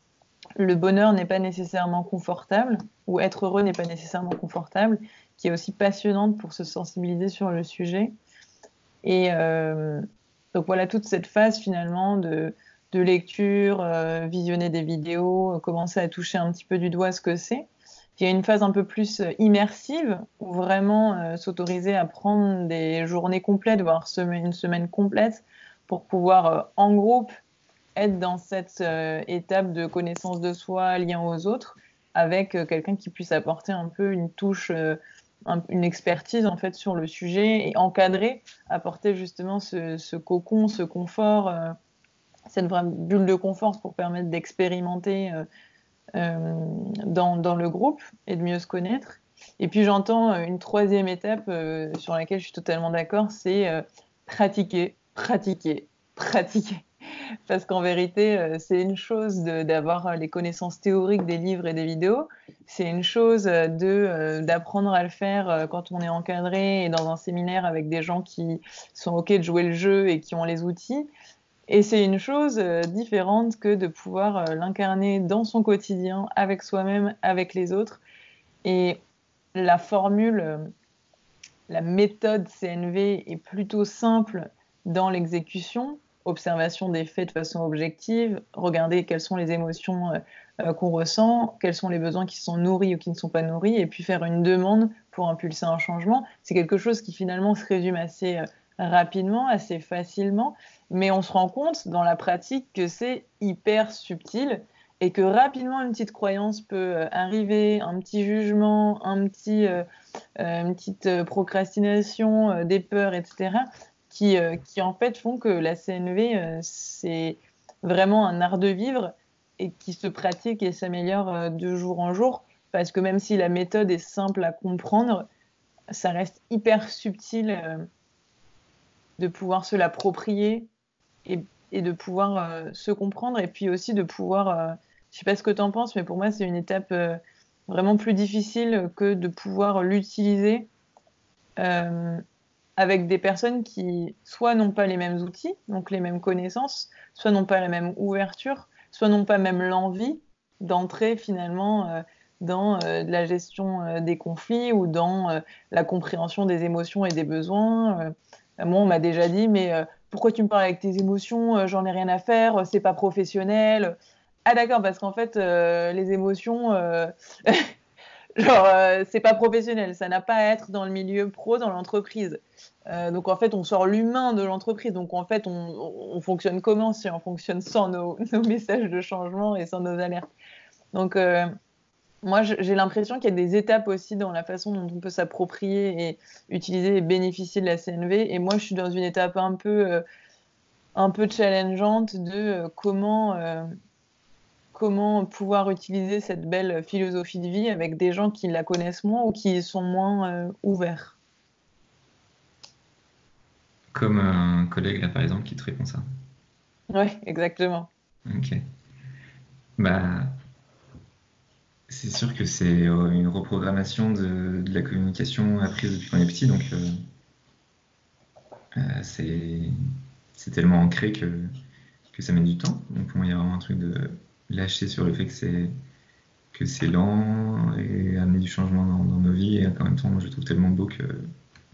Le bonheur n'est pas nécessairement confortable ou être heureux n'est pas nécessairement confortable, qui est aussi passionnante pour se sensibiliser sur le sujet. Et donc voilà, toute cette phase finalement de lecture, visionner des vidéos, commencer à toucher un petit peu du doigt ce que c'est. Il y a une phase un peu plus immersive, où vraiment s'autoriser à prendre des journées complètes, voire une semaine complète, pour pouvoir en groupe être dans cette étape de connaissance de soi, lien aux autres, avec quelqu'un qui puisse apporter un peu une touche, une expertise en fait sur le sujet et encadrer, apporter justement ce cocon, ce confort, cette vraie bulle de confort pour permettre d'expérimenter dans le groupe et de mieux se connaître. Et puis j'entends une troisième étape sur laquelle je suis totalement d'accord, c'est pratiquer, pratiquer, pratiquer. Parce qu'en vérité, c'est une chose d'avoir les connaissances théoriques des livres et des vidéos. C'est une chose d'apprendre à le faire quand on est encadré et dans un séminaire avec des gens qui sont OK de jouer le jeu et qui ont les outils. Et c'est une chose différente que de pouvoir l'incarner dans son quotidien, avec soi-même, avec les autres. Et la formule, la méthode CNV est plutôt simple dans l'exécution, observation des faits de façon objective, regarder quelles sont les émotions qu'on ressent, quels sont les besoins qui sont nourris ou qui ne sont pas nourris, et puis faire une demande pour impulser un changement. C'est quelque chose qui finalement se résume assez rapidement, assez facilement, mais on se rend compte dans la pratique que c'est hyper subtil et que rapidement une petite croyance peut arriver, un petit jugement, une petite procrastination, des peurs, etc., qui en fait font que la CNV, c'est vraiment un art de vivre et qui se pratique et s'améliore de jour en jour, parce que même si la méthode est simple à comprendre, ça reste hyper subtil de pouvoir se l'approprier et de pouvoir se comprendre, et puis aussi de pouvoir, je sais pas ce que tu en penses, mais pour moi c'est une étape vraiment plus difficile que de pouvoir l'utiliser euh, avec des personnes qui soit n'ont pas les mêmes outils, donc les mêmes connaissances, soit n'ont pas la même ouverture, soit n'ont pas même l'envie d'entrer finalement dans de la gestion des conflits ou dans la compréhension des émotions et des besoins. Moi, on m'a déjà dit, mais pourquoi tu me parles avec tes émotions? J'en ai rien à faire, c'est pas professionnel. Ah d'accord, parce qu'en fait, les émotions, genre, c'est pas professionnel, ça n'a pas à être dans le milieu pro, dans l'entreprise. Donc en fait, on sort l'humain de l'entreprise. Donc en fait, on fonctionne comment si on fonctionne sans nos messages de changement et sans nos alertes? Donc moi, j'ai l'impression qu'il y a des étapes aussi dans la façon dont on peut s'approprier et utiliser et bénéficier de la CNV. Et moi, je suis dans une étape un peu challengeante de comment pouvoir utiliser cette belle philosophie de vie avec des gens qui la connaissent moins ou qui sont moins ouverts. Comme un collègue là par exemple qui te répond ça. Ouais, exactement. Ok. Bah, c'est sûr que c'est une reprogrammation de la communication apprise depuis qu'on est petit, donc c'est tellement ancré que ça met du temps. Donc pour moi, il y a vraiment un truc de lâcher sur le fait que c'est lent et amener du changement dans nos vies. Et en même temps, moi, je le trouve tellement beau que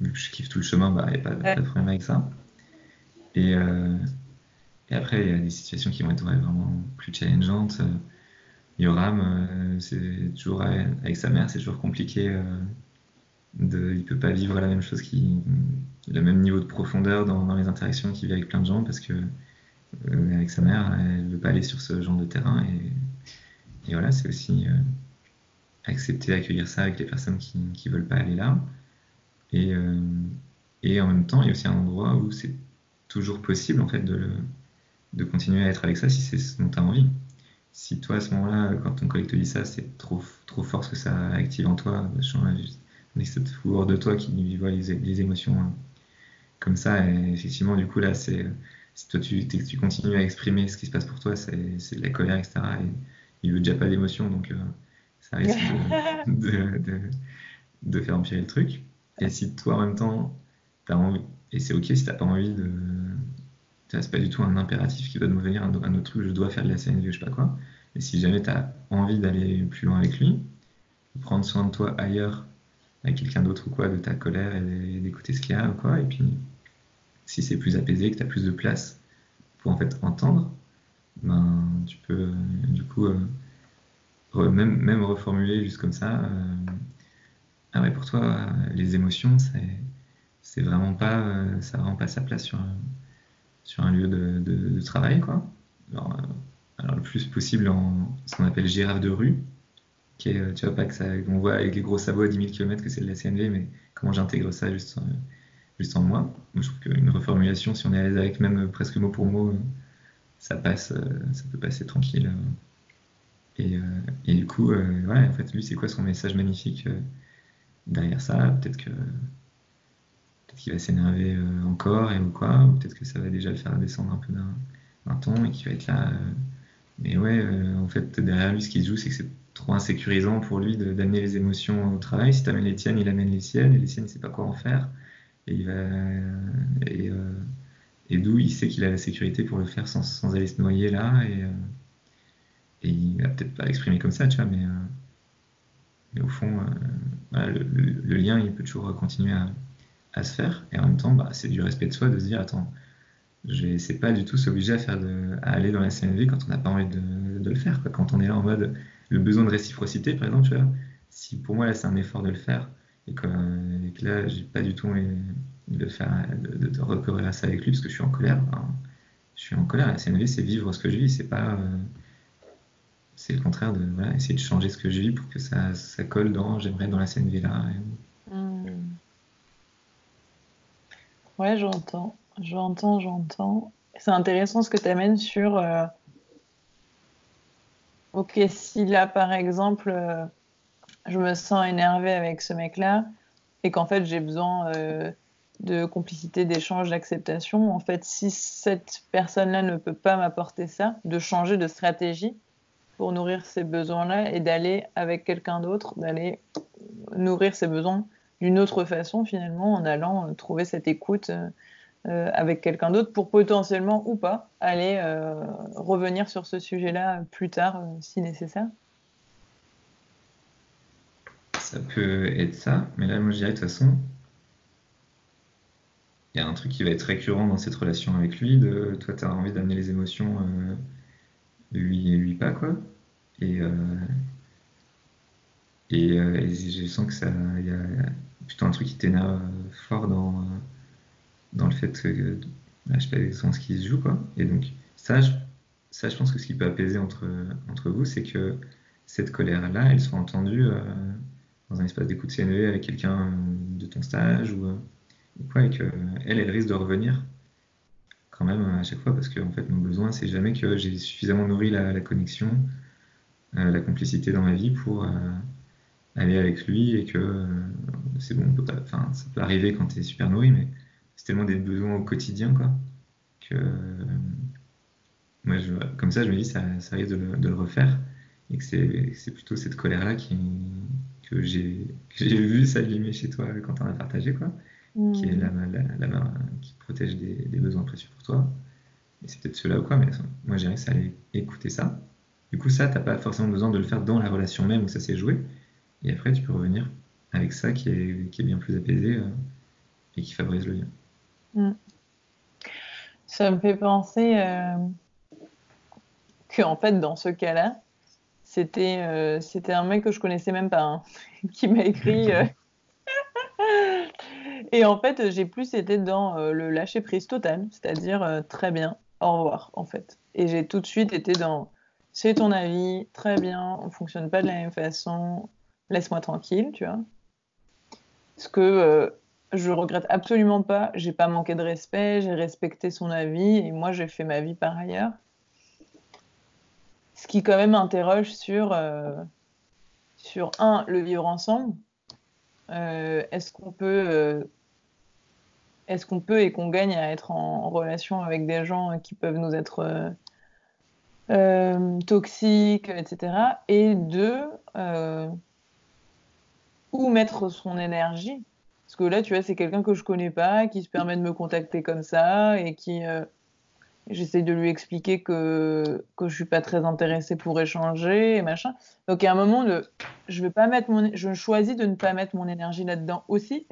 vu que je kiffe tout le chemin, bah, il n'y a pas de problème avec ça. Et, euh, et après, il y a des situations qui vont être vraiment plus challengeantes. Yoram, c'est toujours avec sa mère, c'est toujours compliqué. Il peut pas vivre la même chose, le même niveau de profondeur dans les interactions qu'il vit avec plein de gens parce que avec sa mère, elle veut pas aller sur ce genre de terrain et voilà, c'est aussi accepter, accueillir ça avec les personnes qui veulent pas aller là et, euh, et en même temps, il y a aussi un endroit où c'est toujours possible en fait de continuer à être avec ça si c'est ce dont tu as envie. Si toi à ce moment-là, quand ton collègue te dit ça, c'est trop fort ce que ça active en toi, on est cette hors de toi qui voit les émotions comme ça, et effectivement, du coup, là, si toi tu continues à exprimer ce qui se passe pour toi, c'est de la colère, etc. Et il veut déjà pas d'émotion, donc ça risque de faire empirer le truc. Et si toi, en même temps, t'as envie, et c'est ok si t'as pas envie de. C'est pas du tout un impératif qui doit nous venir un autre truc, je dois faire de la CNV, je sais pas quoi. Et si jamais t'as envie d'aller plus loin avec lui, prendre soin de toi ailleurs, avec quelqu'un d'autre ou quoi, de ta colère et d'écouter ce qu'il y a ou quoi, et puis si c'est plus apaisé, que tu as plus de place pour en fait entendre, ben tu peux du coup même reformuler juste comme ça. Ah ouais, pour toi, les émotions, c'est vraiment pas, ça a vraiment pas sa place sur un lieu de travail, quoi. Alors, le plus possible en ce qu'on appelle girafe de rue, qui est, tu vois, pas que ça, on voit avec les gros sabots à 10 000 km que c'est de la CNV, mais comment j'intègre ça juste en moi. Moi, je trouve qu'une reformulation, si on est à l'aise avec même presque mot pour mot, ça passe, ça peut passer tranquille. Et, euh, et du coup, ouais, en fait, lui, c'est quoi son message magnifique derrière ça? Peut-être qu'il va s'énerver encore ou quoi, ou peut-être que ça va déjà le faire descendre un peu d'un ton et qu'il va être là. Mais ouais, en fait, derrière lui, ce qui se joue, c'est que c'est trop insécurisant pour lui d'amener les émotions au travail. Si tu amènes les tiennes, il amène les siennes, et les siennes, il sait pas quoi en faire. Et il va et, euh, et d'où il sait qu'il a la sécurité pour le faire sans aller se noyer là et il va peut-être pas l'exprimer comme ça, tu vois, mais au fond, voilà, le lien, il peut toujours continuer à se faire, et en même temps, bah, c'est du respect de soi de se dire, attends, c'est pas du tout s'obliger à aller dans la CNV quand on n'a pas envie de le faire, quoi. Quand on est là en mode le besoin de réciprocité, par exemple, tu vois, si pour moi là c'est un effort de le faire et que là j'ai pas du tout envie de faire, de recourir à ça avec lui parce que je suis en colère, hein. Je suis en colère. La CNV, c'est vivre ce que je vis, c'est le contraire de voilà, essayer de changer ce que je vis pour que ça colle dans j'aimerais être dans la CNV là. Hmm. Ouais, j'entends. C'est intéressant ce que tu amènes sur, ok, si là, par exemple, je me sens énervée avec ce mec-là et qu'en fait, j'ai besoin de complicité, d'échange, d'acceptation, en fait, si cette personne-là ne peut pas m'apporter ça, de changer de stratégie pour nourrir ces besoins-là et d'aller avec quelqu'un d'autre, d'aller nourrir ses besoins d'une autre façon, finalement, en allant trouver cette écoute avec quelqu'un d'autre pour potentiellement ou pas aller revenir sur ce sujet-là plus tard si nécessaire. Ça peut être ça, mais là, moi, je dirais de toute façon, il y a un truc qui va être récurrent dans cette relation avec lui, de toi, tu as envie d'amener les émotions, lui pas, quoi. Et, euh, et je sens que ça, il y a plutôt un truc qui t'énerve fort dans le fait que, je sais pas exactement ce qui se joue, quoi. Et donc, je pense que ce qui peut apaiser entre vous, c'est que cette colère-là, elle soit entendue dans un espace d'écoute CNV avec quelqu'un de ton stage ou quoi, et qu'elle, elle risque de revenir quand même à chaque fois, parce que en fait, mon besoin, c'est jamais que j'ai suffisamment nourri la connexion, la complicité dans ma vie pour aller avec lui et que c'est bon, on peut pas, enfin, ça peut arriver quand tu es super nourri, mais c'est tellement des besoins au quotidien, quoi, que moi, comme ça, je me dis, ça risque de le refaire et que c'est plutôt cette colère-là que j'ai vu s'allumer chez toi quand on a partagé, quoi, qui est Mm. qui protège des besoins précieux pour toi. Et c'est peut-être cela ou quoi, mais moi, j'irais que ça allait écouter ça. Du coup, ça, t'as pas forcément besoin de le faire dans la relation même où ça s'est joué. Et après, tu peux revenir avec ça qui est bien plus apaisé et qui favorise le lien. Mm. Ça me fait penser que en fait dans ce cas-là, c'était un mec que je connaissais même pas hein, qui m'a écrit et en fait j'ai plus été dans le lâcher prise total, c'est-à-dire très bien, au revoir en fait. Et j'ai tout de suite été dans c'est ton avis, très bien, on fonctionne pas de la même façon, laisse-moi tranquille, tu vois. Ce que je regrette absolument pas, j'ai pas manqué de respect, j'ai respecté son avis et moi j'ai fait ma vie par ailleurs. Ce qui quand même interroge sur un, le vivre ensemble. Est-ce qu'on peut et qu'on gagne à être en relation avec des gens qui peuvent nous être toxiques, etc. Et deux, où mettre son énergie? Parce que là, tu vois, c'est quelqu'un que je connais pas, qui se permet de me contacter comme ça et qui, j'essaie de lui expliquer que je suis pas très intéressée pour échanger et machin. Donc, il y a un moment de, je choisis de ne pas mettre mon énergie là-dedans aussi.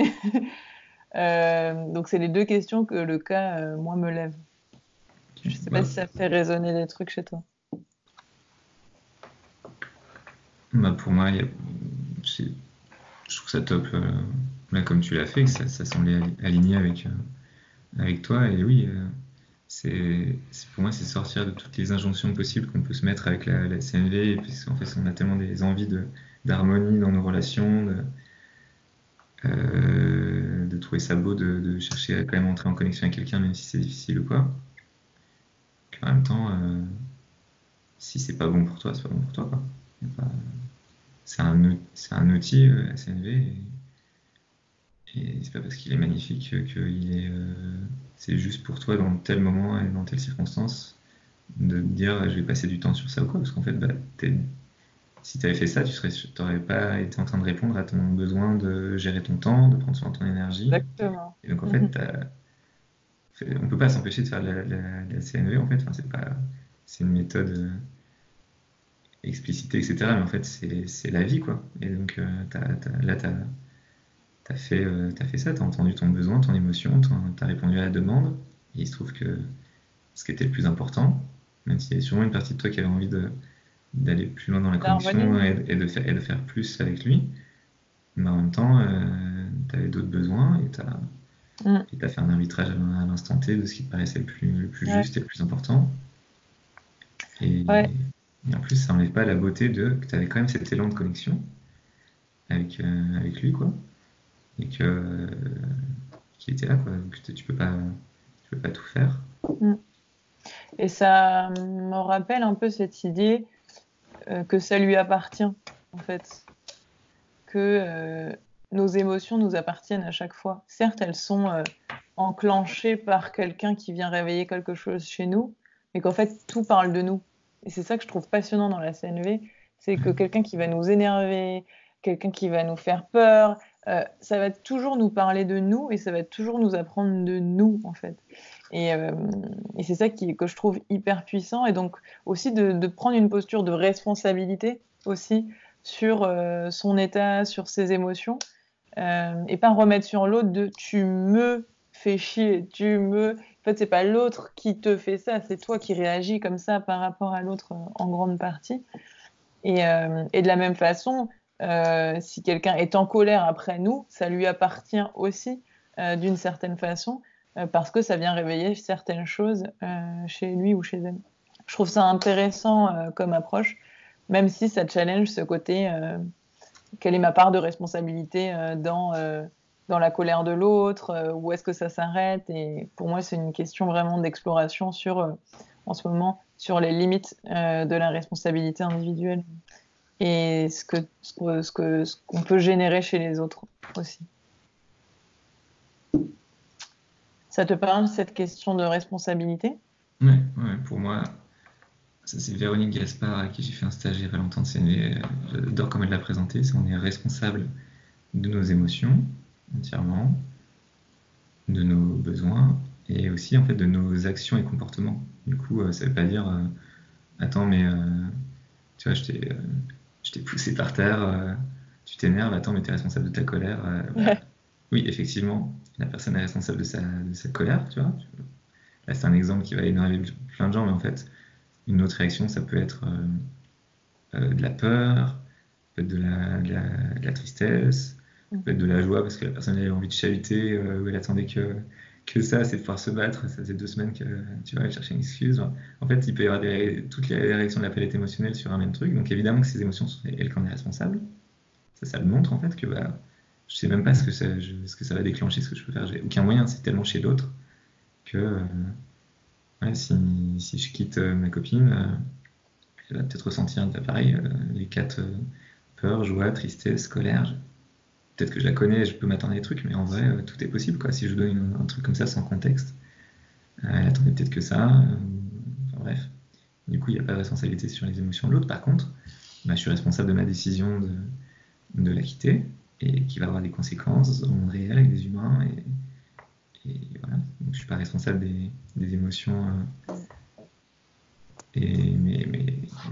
Donc, c'est les deux questions que le cas, moi, me lève. Je sais pas Bah, si ça fait résonner des trucs chez toi. bah, pour moi, je trouve ça top, là, comme tu l'as fait, que ça semblait aligné avec toi. Et oui, pour moi, c'est sortir de toutes les injonctions possibles qu'on peut se mettre avec la CNV, puisqu'en fait, on a tellement des envies d'harmonie dans nos relations, de trouver ça beau, de chercher à quand même entrer en connexion avec quelqu'un, même si c'est difficile ou quoi. En même temps, si c'est pas bon pour toi, c'est pas bon pour toi, quoi. Y a pas- c'est un outil, la CNV, et c'est pas parce qu'il est magnifique c'est juste pour toi dans tel moment et dans telle circonstance de te dire je vais passer du temps sur ça ou quoi, parce qu'en fait, bah, si tu avais fait ça, t'aurais pas été en train de répondre à ton besoin de gérer ton temps, de prendre soin de ton énergie. Exactement. Et donc en fait, on peut pas s'empêcher de faire la CNV en fait. Enfin, c'est une méthode explicitée, etc. Mais en fait, c'est la vie quoi. Et donc là, t'as fait ça, t'as entendu ton besoin, ton émotion, t'as répondu à la demande. Et il se trouve que ce qui était le plus important, même s'il y avait sûrement une partie de toi qui avait envie d'aller plus loin dans la connexion L'harmonie. et de faire plus avec lui, mais en même temps, tu avais d'autres besoins Mm. et t'as fait un arbitrage à l'instant T de ce qui te paraissait le plus Ouais. juste et le plus important. Et, Ouais. Et en plus, ça n'enlève pas la beauté que tu avais quand même cet élan de connexion avec lui, quoi. Et qu'il était là, quoi. Donc, tu peux pas tout faire. Mm. Et ça me rappelle un peu cette idée que ça lui appartient, en fait. Que nos émotions nous appartiennent à chaque fois. Certes, elles sont enclenchées par quelqu'un qui vient réveiller quelque chose chez nous, mais qu'en fait, tout parle de nous. Et c'est ça que je trouve passionnant dans la CNV, c'est que quelqu'un qui va nous énerver, quelqu'un qui va nous faire peur, ça va toujours nous parler de nous et ça va toujours nous apprendre de nous, en fait. Et, et c'est ça que je trouve hyper puissant. Et donc aussi de prendre une posture de responsabilité aussi sur son état, sur ses émotions, et pas remettre sur l'autre de tu me fais chier, En fait, c'est pas l'autre qui te fait ça, c'est toi qui réagis comme ça par rapport à l'autre en grande partie. Et de la même façon, si quelqu'un est en colère après nous, ça lui appartient aussi d'une certaine façon, parce que ça vient réveiller certaines choses chez lui ou chez elle. Je trouve ça intéressant comme approche, même si ça challenge ce côté quelle est ma part de responsabilité dans la colère de l'autre, où est-ce que ça s'arrête. Et pour moi, c'est une question vraiment d'exploration en ce moment sur les limites de la responsabilité individuelle et ce qu'on peut générer chez les autres aussi. Ça te parle, cette question de responsabilité? Ouais, pour moi, ça c'est Véronique Gaspard à qui j'ai fait un stage il n'y a pas longtemps de CNV. J'adore comment elle l'a présenté. C'est on est responsable de nos émotions entièrement, de nos besoins et aussi en fait de nos actions et comportements. Du coup, ça veut pas dire attends mais tu vois je t'ai poussé par terre, tu t'énerves, attends mais t'es responsable de ta colère. Bah, oui effectivement la personne est responsable de sa colère, tu vois. Là c'est un exemple qui va énerver plein de gens mais en fait une autre réaction ça peut être de la peur, peut être de la tristesse, peut être de la joie parce que la personne avait envie de chahuter ou elle attendait que ça, c'est de pouvoir se battre. Ça faisait 2 semaines que tu vois, elle cherchait une excuse. En fait, il peut y avoir toutes les réactions de la palette émotionnelle sur un même truc. Donc évidemment que ces émotions, c'est elle qui en est responsable. Ça le montre en fait que bah, je sais même pas ce que ça va déclencher, ce que je peux faire. J'ai aucun moyen, c'est tellement chez l'autre que ouais, si je quitte ma copine, elle va peut-être ressentir pareil, les 4 peur, joie, tristesse, colère. Peut-être que je la connais, je peux m'attendre à des trucs, mais en vrai, tout est possible, quoi. Si je donne un truc comme ça sans contexte, elle attendait peut-être que ça. Enfin, bref. Du coup, il n'y a pas de responsabilité sur les émotions de l'autre. Par contre, bah, je suis responsable de ma décision de la quitter et qui va avoir des conséquences dans le monde réel avec des humains. Et voilà. Donc, je ne suis pas responsable des émotions. Mais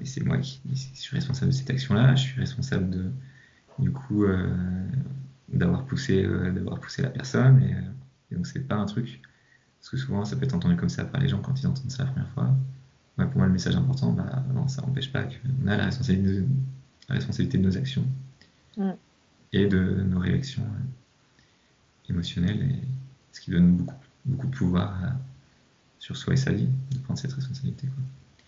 c'est moi qui suis responsable de cette action-là. Je suis responsable du coup, d'avoir poussé la personne. Et donc, c'est pas un truc. Parce que souvent, ça peut être entendu comme ça par les gens quand ils entendent ça la première fois. Ouais, pour moi, le message important, bah, non, ça n'empêche pas qu'on a la responsabilité de nos actions et de nos réactions émotionnelles, et ce qui donne beaucoup, beaucoup de pouvoir sur soi et sa vie, de prendre cette responsabilité,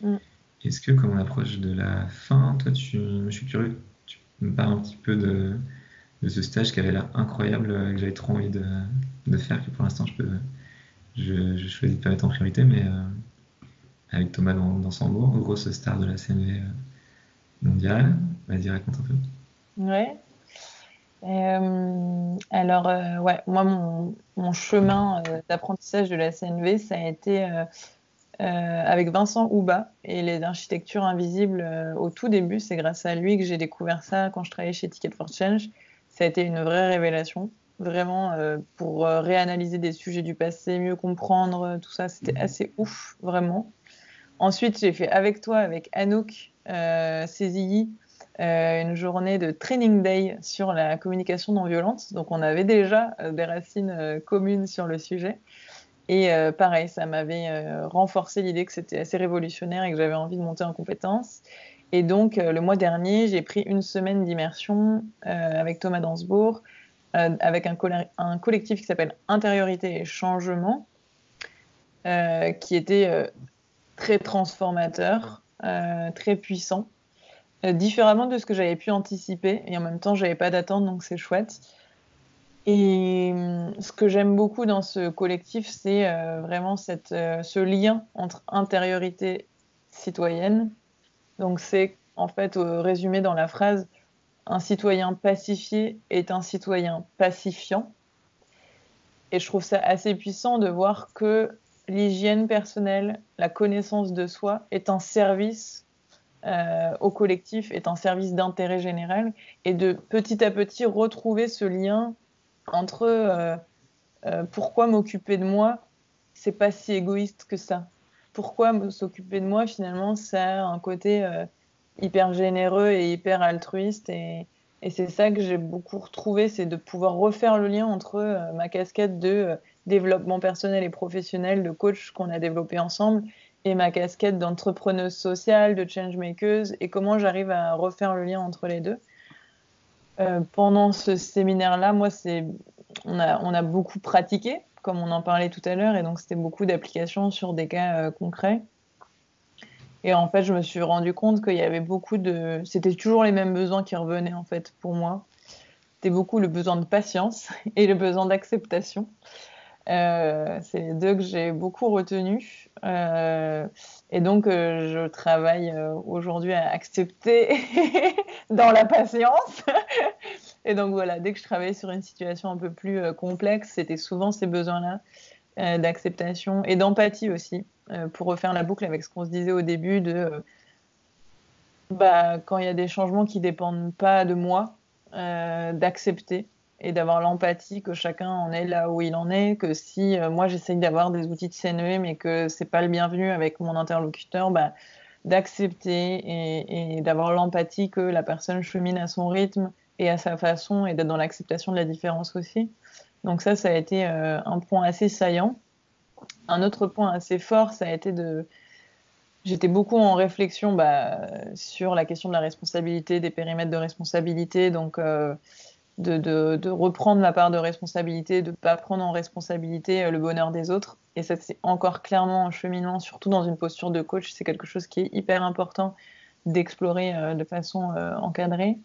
quoi. Est-ce que, comme on approche de la fin, toi, je suis curieux, tu me parles un petit peu de ce stage qui avait l'air incroyable, que j'avais trop envie de faire, que pour l'instant, je choisis de pas mettre en priorité, mais avec Thomas dans Sambourg, grosse star de la CNV mondiale. Vas-y, raconte un peu. Ouais. Alors, ouais, moi, mon chemin d'apprentissage de la CNV, ça a été avec Vincent Houba et les architectures invisibles au tout début. C'est grâce à lui que j'ai découvert ça quand je travaillais chez Ticket for Change. Ça a été une vraie révélation, vraiment, pour réanalyser des sujets du passé, mieux comprendre tout ça. C'était assez ouf, vraiment. Ensuite, j'ai fait avec toi, avec Anouk Cézilly, une journée de training day sur la communication non violente. Donc, on avait déjà des racines communes sur le sujet. Et pareil, ça m'avait renforcé l'idée que c'était assez révolutionnaire et que j'avais envie de monter en compétences. Et donc, le mois dernier, j'ai pris une semaine d'immersion avec Thomas Dansbourg, avec un collectif qui s'appelle Intériorité et Changement, qui était très transformateur. très puissant, différemment de ce que j'avais pu anticiper. Et en même temps, j'avais pas d'attente, donc c'est chouette. Et ce que j'aime beaucoup dans ce collectif, c'est vraiment ce lien entre intériorité citoyenne. Donc c'est en fait résumé dans la phrase, un citoyen pacifié est un citoyen pacifiant. Et je trouve ça assez puissant de voir que l'hygiène personnelle, la connaissance de soi est un service au collectif, est un service d'intérêt général, et de petit à petit retrouver ce lien entre pourquoi m'occuper de moi, c'est pas si égoïste que ça. Pourquoi s'occuper de moi, finalement, ça a un côté hyper généreux et hyper altruiste. Et c'est ça que j'ai beaucoup retrouvé, c'est de pouvoir refaire le lien entre ma casquette de développement personnel et professionnel, de coach qu'on a développé ensemble, et ma casquette d'entrepreneuse sociale, de changemakeuse, et comment j'arrive à refaire le lien entre les deux. Pendant ce séminaire-là, moi, on a beaucoup pratiqué, comme on en parlait tout à l'heure, et donc c'était beaucoup d'applications sur des cas concrets. Et en fait, je me suis rendu compte qu'il y avait c'était toujours les mêmes besoins qui revenaient en fait pour moi. C'était beaucoup le besoin de patience et le besoin d'acceptation. C'est les deux que j'ai beaucoup retenus. Et donc, je travaille aujourd'hui à accepter dans la patience. Et donc voilà, dès que je travaillais sur une situation un peu plus complexe, c'était souvent ces besoins-là d'acceptation et d'empathie aussi, pour refaire la boucle avec ce qu'on se disait au début quand il y a des changements qui dépendent pas de moi, d'accepter et d'avoir l'empathie que chacun en est là où il en est, que si moi j'essaye d'avoir des outils de CNE mais que c'est pas le bienvenu avec mon interlocuteur, d'accepter et d'avoir l'empathie que la personne chemine à son rythme et à sa façon, et d'être dans l'acceptation de la différence aussi. Donc ça a été un point assez saillant. Un autre point assez fort, ça a été J'étais beaucoup en réflexion sur la question de la responsabilité, des périmètres de responsabilité, donc de reprendre ma part de responsabilité, de ne pas prendre en responsabilité le bonheur des autres. Et ça, c'est encore clairement un cheminement, surtout dans une posture de coach. C'est quelque chose qui est hyper important d'explorer de façon encadrée.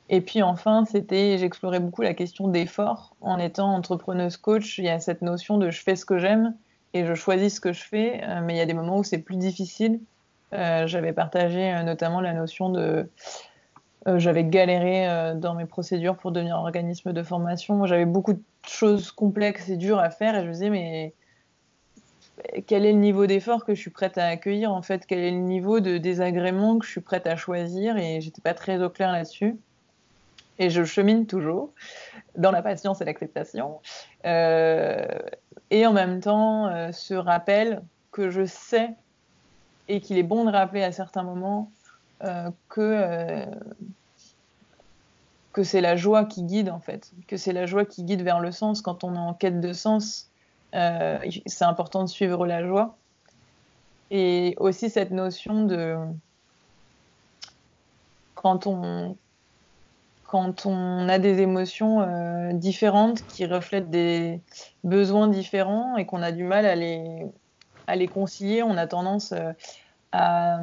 Et puis enfin, j'explorais beaucoup la question d'effort. En étant entrepreneuse coach, il y a cette notion de je fais ce que j'aime et je choisis ce que je fais, mais il y a des moments où c'est plus difficile. J'avais partagé notamment la notion j'avais galéré dans mes procédures pour devenir organisme de formation. J'avais beaucoup de choses complexes et dures à faire, et je me disais, mais quel est le niveau d'effort que je suis prête à accueillir en fait? Quel est le niveau de désagrément que je suis prête à choisir? Et j'étais pas très au clair là-dessus. Et je chemine toujours dans la patience et l'acceptation. Et en même temps, ce rappel que je sais, et qu'il est bon de rappeler à certains moments, que c'est la joie qui guide en fait, que c'est la joie qui guide vers le sens. Quand on est en quête de sens, c'est important de suivre la joie. Et aussi cette notion de quand on a des émotions différentes qui reflètent des besoins différents et qu'on a du mal à les concilier, on a tendance à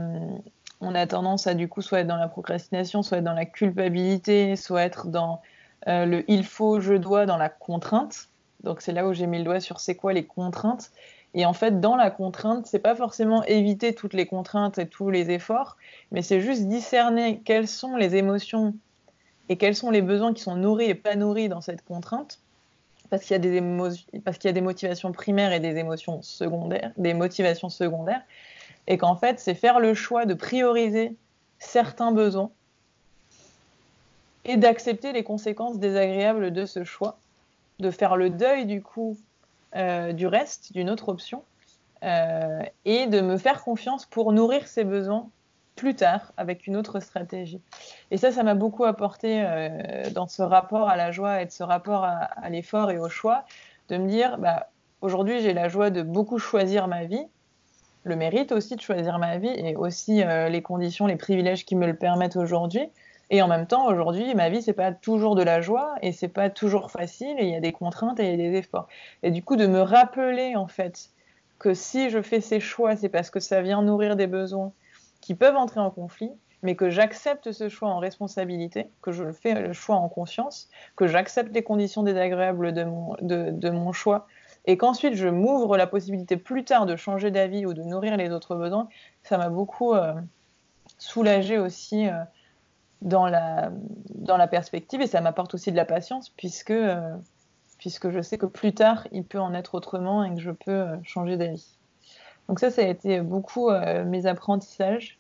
du coup soit être dans la procrastination, soit être dans la culpabilité, soit être dans le il faut, je dois, dans la contrainte. Donc c'est là où j'ai mis le doigt sur c'est quoi les contraintes. Et en fait, dans la contrainte, c'est pas forcément éviter toutes les contraintes et tous les efforts, mais c'est juste discerner quelles sont les émotions et quels sont les besoins qui sont nourris et pas nourris dans cette contrainte, parce qu'il y a des motivations primaires et des émotions secondaires, des motivations secondaires, et qu'en fait, c'est faire le choix de prioriser certains besoins et d'accepter les conséquences désagréables de ce choix, de faire le deuil du coup du reste, d'une autre option, et de me faire confiance pour nourrir ces besoins plus tard avec une autre stratégie. Et ça m'a beaucoup apporté dans ce rapport à la joie et de ce rapport à l'effort et au choix, de me dire aujourd'hui j'ai la joie de beaucoup choisir ma vie, le mérite aussi de choisir ma vie, et aussi les conditions, les privilèges qui me le permettent aujourd'hui. Et en même temps, aujourd'hui, ma vie, c'est pas toujours de la joie et c'est pas toujours facile, et il y a des contraintes et il y a des efforts. Et du coup, de me rappeler en fait que si je fais ces choix, c'est parce que ça vient nourrir des besoins qui peuvent entrer en conflit, mais que j'accepte ce choix en responsabilité, que je le fais le choix en conscience, que j'accepte les conditions désagréables de mon choix, et qu'ensuite je m'ouvre la possibilité plus tard de changer d'avis ou de nourrir les autres besoins, ça m'a beaucoup soulagée aussi dans la perspective, et ça m'apporte aussi de la patience, puisque je sais que plus tard, il peut en être autrement et que je peux changer d'avis. Donc ça a été beaucoup mes apprentissages.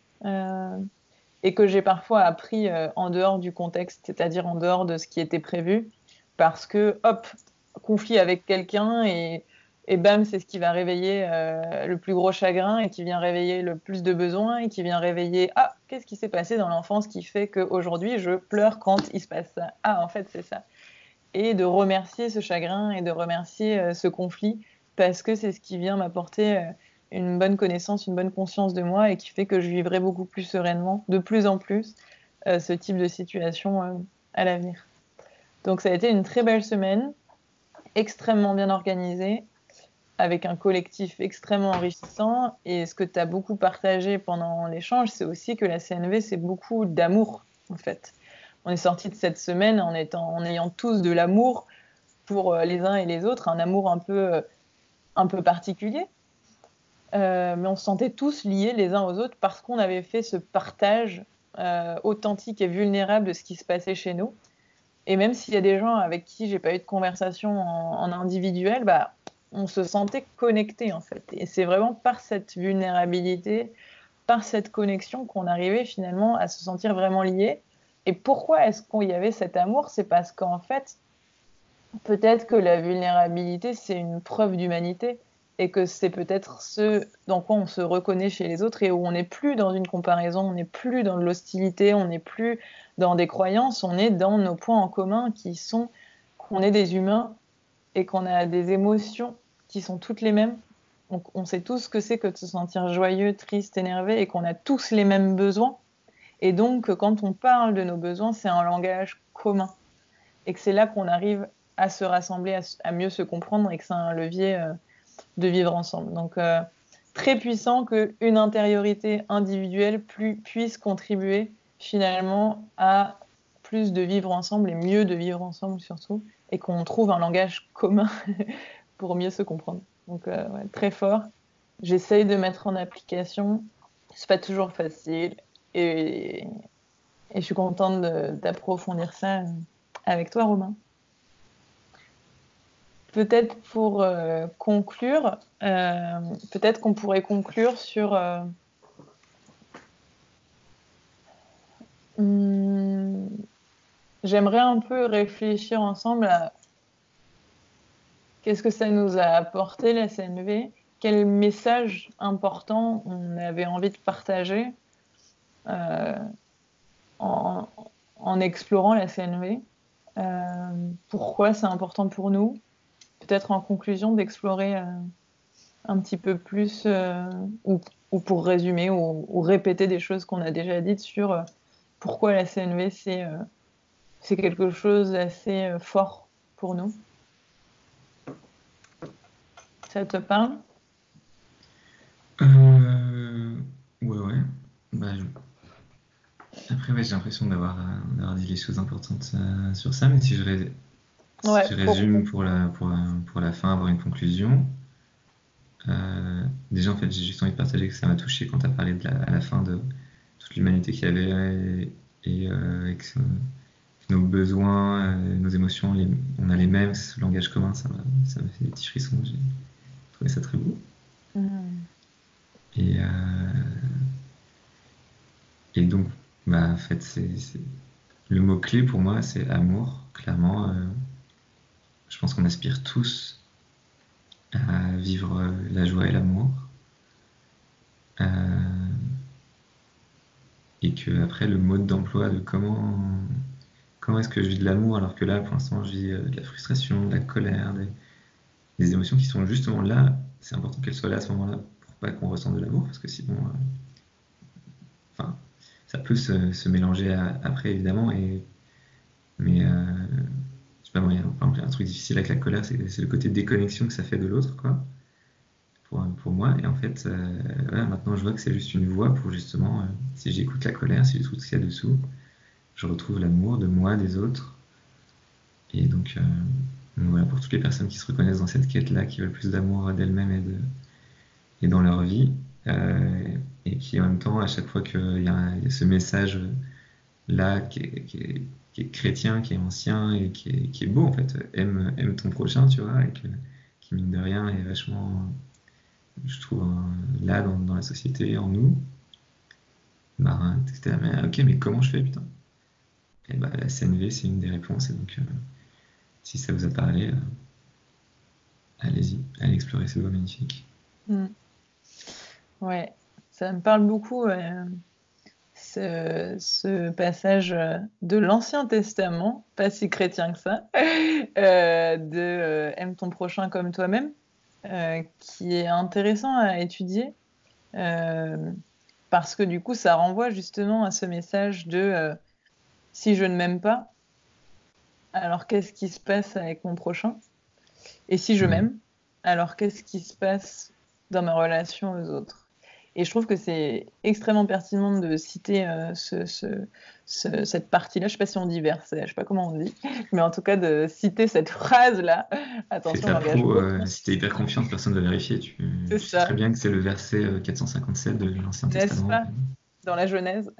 Et que j'ai parfois appris en dehors du contexte, c'est-à-dire en dehors de ce qui était prévu, parce que, hop, conflit avec quelqu'un et bam, c'est ce qui va réveiller le plus gros chagrin et qui vient réveiller le plus de besoins et qui vient réveiller, ah, qu'est-ce qui s'est passé dans l'enfance qui fait qu'aujourd'hui je pleure quand il se passe ça. Ah, en fait, c'est ça. Et de remercier ce chagrin et de remercier ce conflit parce que c'est ce qui vient m'apporter une bonne connaissance, une bonne conscience de moi et qui fait que je vivrai beaucoup plus sereinement, de plus en plus, ce type de situation à l'avenir. Donc ça a été une très belle semaine, extrêmement bien organisée, avec un collectif extrêmement enrichissant. Et ce que tu as beaucoup partagé pendant l'échange, c'est aussi que la CNV, c'est beaucoup d'amour, en fait. On est sortis de cette semaine en ayant tous de l'amour pour les uns et les autres, un amour un peu particulier. Mais on se sentait tous liés les uns aux autres parce qu'on avait fait ce partage authentique et vulnérable de ce qui se passait chez nous. Et même s'il y a des gens avec qui j'ai pas eu de conversation en individuel, bah, on se sentait connectés en fait. Et c'est vraiment par cette vulnérabilité, par cette connexion qu'on arrivait finalement à se sentir vraiment liés. Et pourquoi est-ce qu'il y avait cet amour? C'est parce qu'en fait, peut-être que la vulnérabilité, c'est une preuve d'humanité et que c'est peut-être ce dans quoi on se reconnaît chez les autres et où on n'est plus dans une comparaison, on n'est plus dans de l'hostilité, on n'est plus dans des croyances, on est dans nos points en commun qui sont qu'on est des humains et qu'on a des émotions qui sont toutes les mêmes. Donc on sait tous ce que c'est que de se sentir joyeux, triste, énervé et qu'on a tous les mêmes besoins. Et donc quand on parle de nos besoins, c'est un langage commun et que c'est là qu'on arrive à se rassembler, à mieux se comprendre et que c'est un levier de vivre ensemble. Donc, très puissant qu'une intériorité individuelle puisse contribuer finalement à plus de vivre ensemble et mieux de vivre ensemble surtout, et qu'on trouve un langage commun pour mieux se comprendre. Donc, ouais, très fort. J'essaye de mettre en application. C'est pas toujours facile et je suis contente d'approfondir ça avec toi, Romain. Peut-être pour conclure, peut-être qu'on pourrait conclure sur j'aimerais un peu réfléchir ensemble à qu'est-ce que ça nous a apporté la CNV, quel message important on avait envie de partager euh, en, en explorant la CNV, pourquoi c'est important pour nous, peut-être en conclusion d'explorer un petit peu plus, ou pour résumer, ou répéter des choses qu'on a déjà dites sur pourquoi la CNV, c'est quelque chose d'assez fort pour nous. Ça te parle? Ouais. Bah, après, ouais, j'ai l'impression d'avoir dit les choses importantes sur ça, mais si je résume pour la fin, avoir une conclusion. Déjà, en fait, j'ai juste envie de partager que ça m'a touché quand tu as parlé à la fin de toute l'humanité qu'il y avait et que nos besoins, nos émotions, on a les mêmes, c'est ce langage commun, ça m'a fait des petits frissons, j'ai trouvé ça très beau. Et donc, bah, en fait, le mot-clé pour moi, c'est amour, clairement. Je pense qu'on aspire tous à vivre la joie et l'amour. Et que après le mode d'emploi de comment est-ce que je vis de l'amour alors que là, pour l'instant, je vis de la frustration, de la colère, des émotions qui sont justement là. C'est important qu'elles soient là à ce moment-là pour pas qu'on ressente de l'amour, parce que sinon, ça peut se mélanger après, évidemment. Mais je sais pas, il y a un truc difficile avec la colère, c'est le côté déconnexion que ça fait de l'autre, quoi. Pour pour moi. Et en fait, voilà, maintenant, je vois que c'est juste une voie pour justement, si j'écoute la colère, si j'écoute ce qu'il y a dessous, je retrouve l'amour de moi, des autres. Et donc, voilà, pour toutes les personnes qui se reconnaissent dans cette quête-là, qui veulent plus d'amour d'elles-mêmes et dans leur vie, et qui en même temps, à chaque fois qu'il y a ce message-là qui est chrétien, qui est ancien et qui est beau en fait, aime ton prochain, tu vois, qui mine de rien est vachement, je trouve, là dans la société, en nous. Bah, t'étais là, mais ok, mais comment je fais, putain? Et bah, la CNV, c'est une des réponses, et donc, si ça vous a parlé, allez-y, allez explorer ces voies magnifiques. Ouais, ça me parle beaucoup, ce passage de l'Ancien Testament, pas si chrétien que ça, aime ton prochain comme toi-même, qui est intéressant à étudier, parce que du coup, ça renvoie justement à ce message de si je ne m'aime pas, alors qu'est-ce qui se passe avec mon prochain? Et si je m'aime, alors qu'est-ce qui se passe dans ma relation aux autres? Et je trouve que c'est extrêmement pertinent de citer cette partie-là. Je ne sais pas si on dit verset, je ne sais pas comment on dit, mais en tout cas de citer cette phrase-là. Attention, C'est ta langage pro, court. si t'es hyper confiante, personne ne va vérifier. C'est Tu sais ça, très bien que c'est le verset 457 de l'Ancien n'est-ce Testament. pas? Dans la Genèse.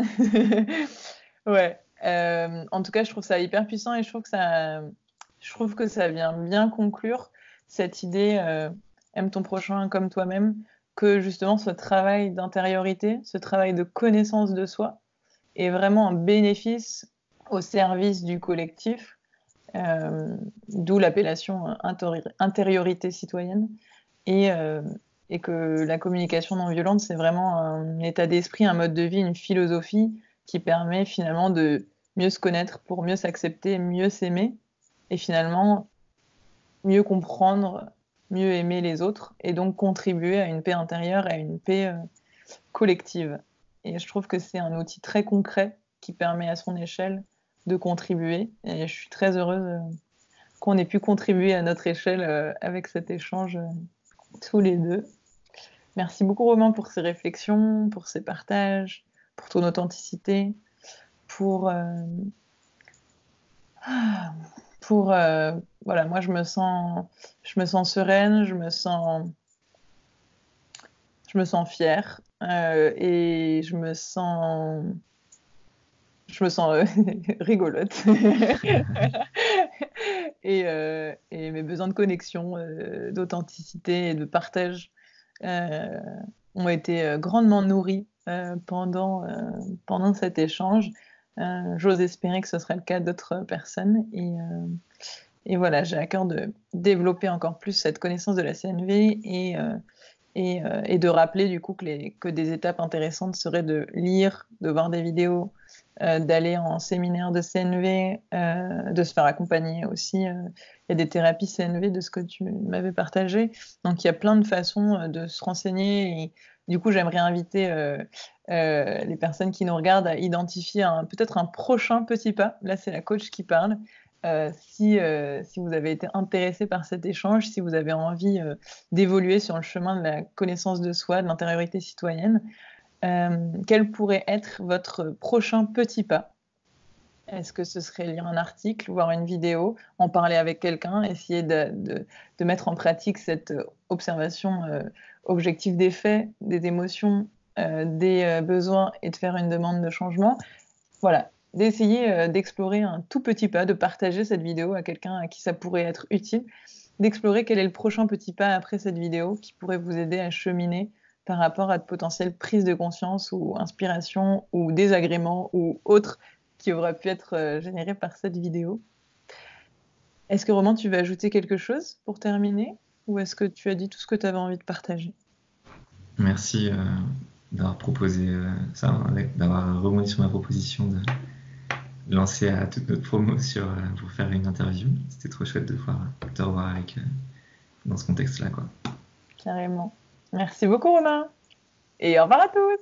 Ouais. En tout cas, je trouve ça hyper puissant et je trouve que ça vient bien conclure cette idée aime ton prochain comme toi-même, que justement ce travail d'intériorité, ce travail de connaissance de soi est vraiment un bénéfice au service du collectif, d'où l'appellation intériorité citoyenne. Et, euh, et que la communication non violente, c'est vraiment un état d'esprit, un mode de vie, une philosophie qui permet finalement de mieux se connaître pour mieux s'accepter, mieux s'aimer et finalement mieux comprendre, mieux aimer les autres et donc contribuer à une paix intérieure, à une paix collective. Et je trouve que c'est un outil très concret qui permet à son échelle de contribuer. Et je suis très heureuse qu'on ait pu contribuer à notre échelle avec cet échange tous les deux. Merci beaucoup Romain pour ces réflexions, pour ces partages, pour ton authenticité, pour voilà, moi je me sens sereine, je me sens fière et je me sens rigolote et mes besoins de connexion, d'authenticité et de partage euh, ont été grandement nourris pendant cet échange. J'ose espérer que ce sera le cas d'autres personnes. Et voilà, j'ai à cœur de développer encore plus cette connaissance de la CNV et de rappeler du coup que des étapes intéressantes seraient de lire, de voir des vidéos, d'aller en séminaire de CNV, de se faire accompagner aussi. Il y a des thérapies CNV de ce que tu m'avais partagé. Donc il y a plein de façons de se renseigner. Et du coup, j'aimerais inviter les personnes qui nous regardent à identifier peut-être un prochain petit pas. Là, c'est la coach qui parle. Si vous avez été intéressé par cet échange, si vous avez envie d'évoluer sur le chemin de la connaissance de soi, de l'intériorité citoyenne, quel pourrait être votre prochain petit pas? Est-ce que ce serait lire un article, voir une vidéo, en parler avec quelqu'un, essayer de mettre en pratique cette observation objective des faits, des émotions, des besoins et de faire une demande de changement? Voilà, d'essayer d'explorer un tout petit pas, de partager cette vidéo à quelqu'un à qui ça pourrait être utile, d'explorer quel est le prochain petit pas après cette vidéo qui pourrait vous aider à cheminer par rapport à de potentielles prises de conscience ou inspiration ou désagréments ou autres qui auraient pu être générés par cette vidéo. Est-ce que Romain, tu veux ajouter quelque chose pour terminer ou est-ce que tu as dit tout ce que tu avais envie de partager? Merci d'avoir proposé ça, d'avoir rebondi sur ma proposition de lancer à toute notre promo pour faire une interview. C'était trop chouette de pouvoir te revoir dans ce contexte-là, quoi. Carrément. Merci beaucoup Romain et au revoir à tous.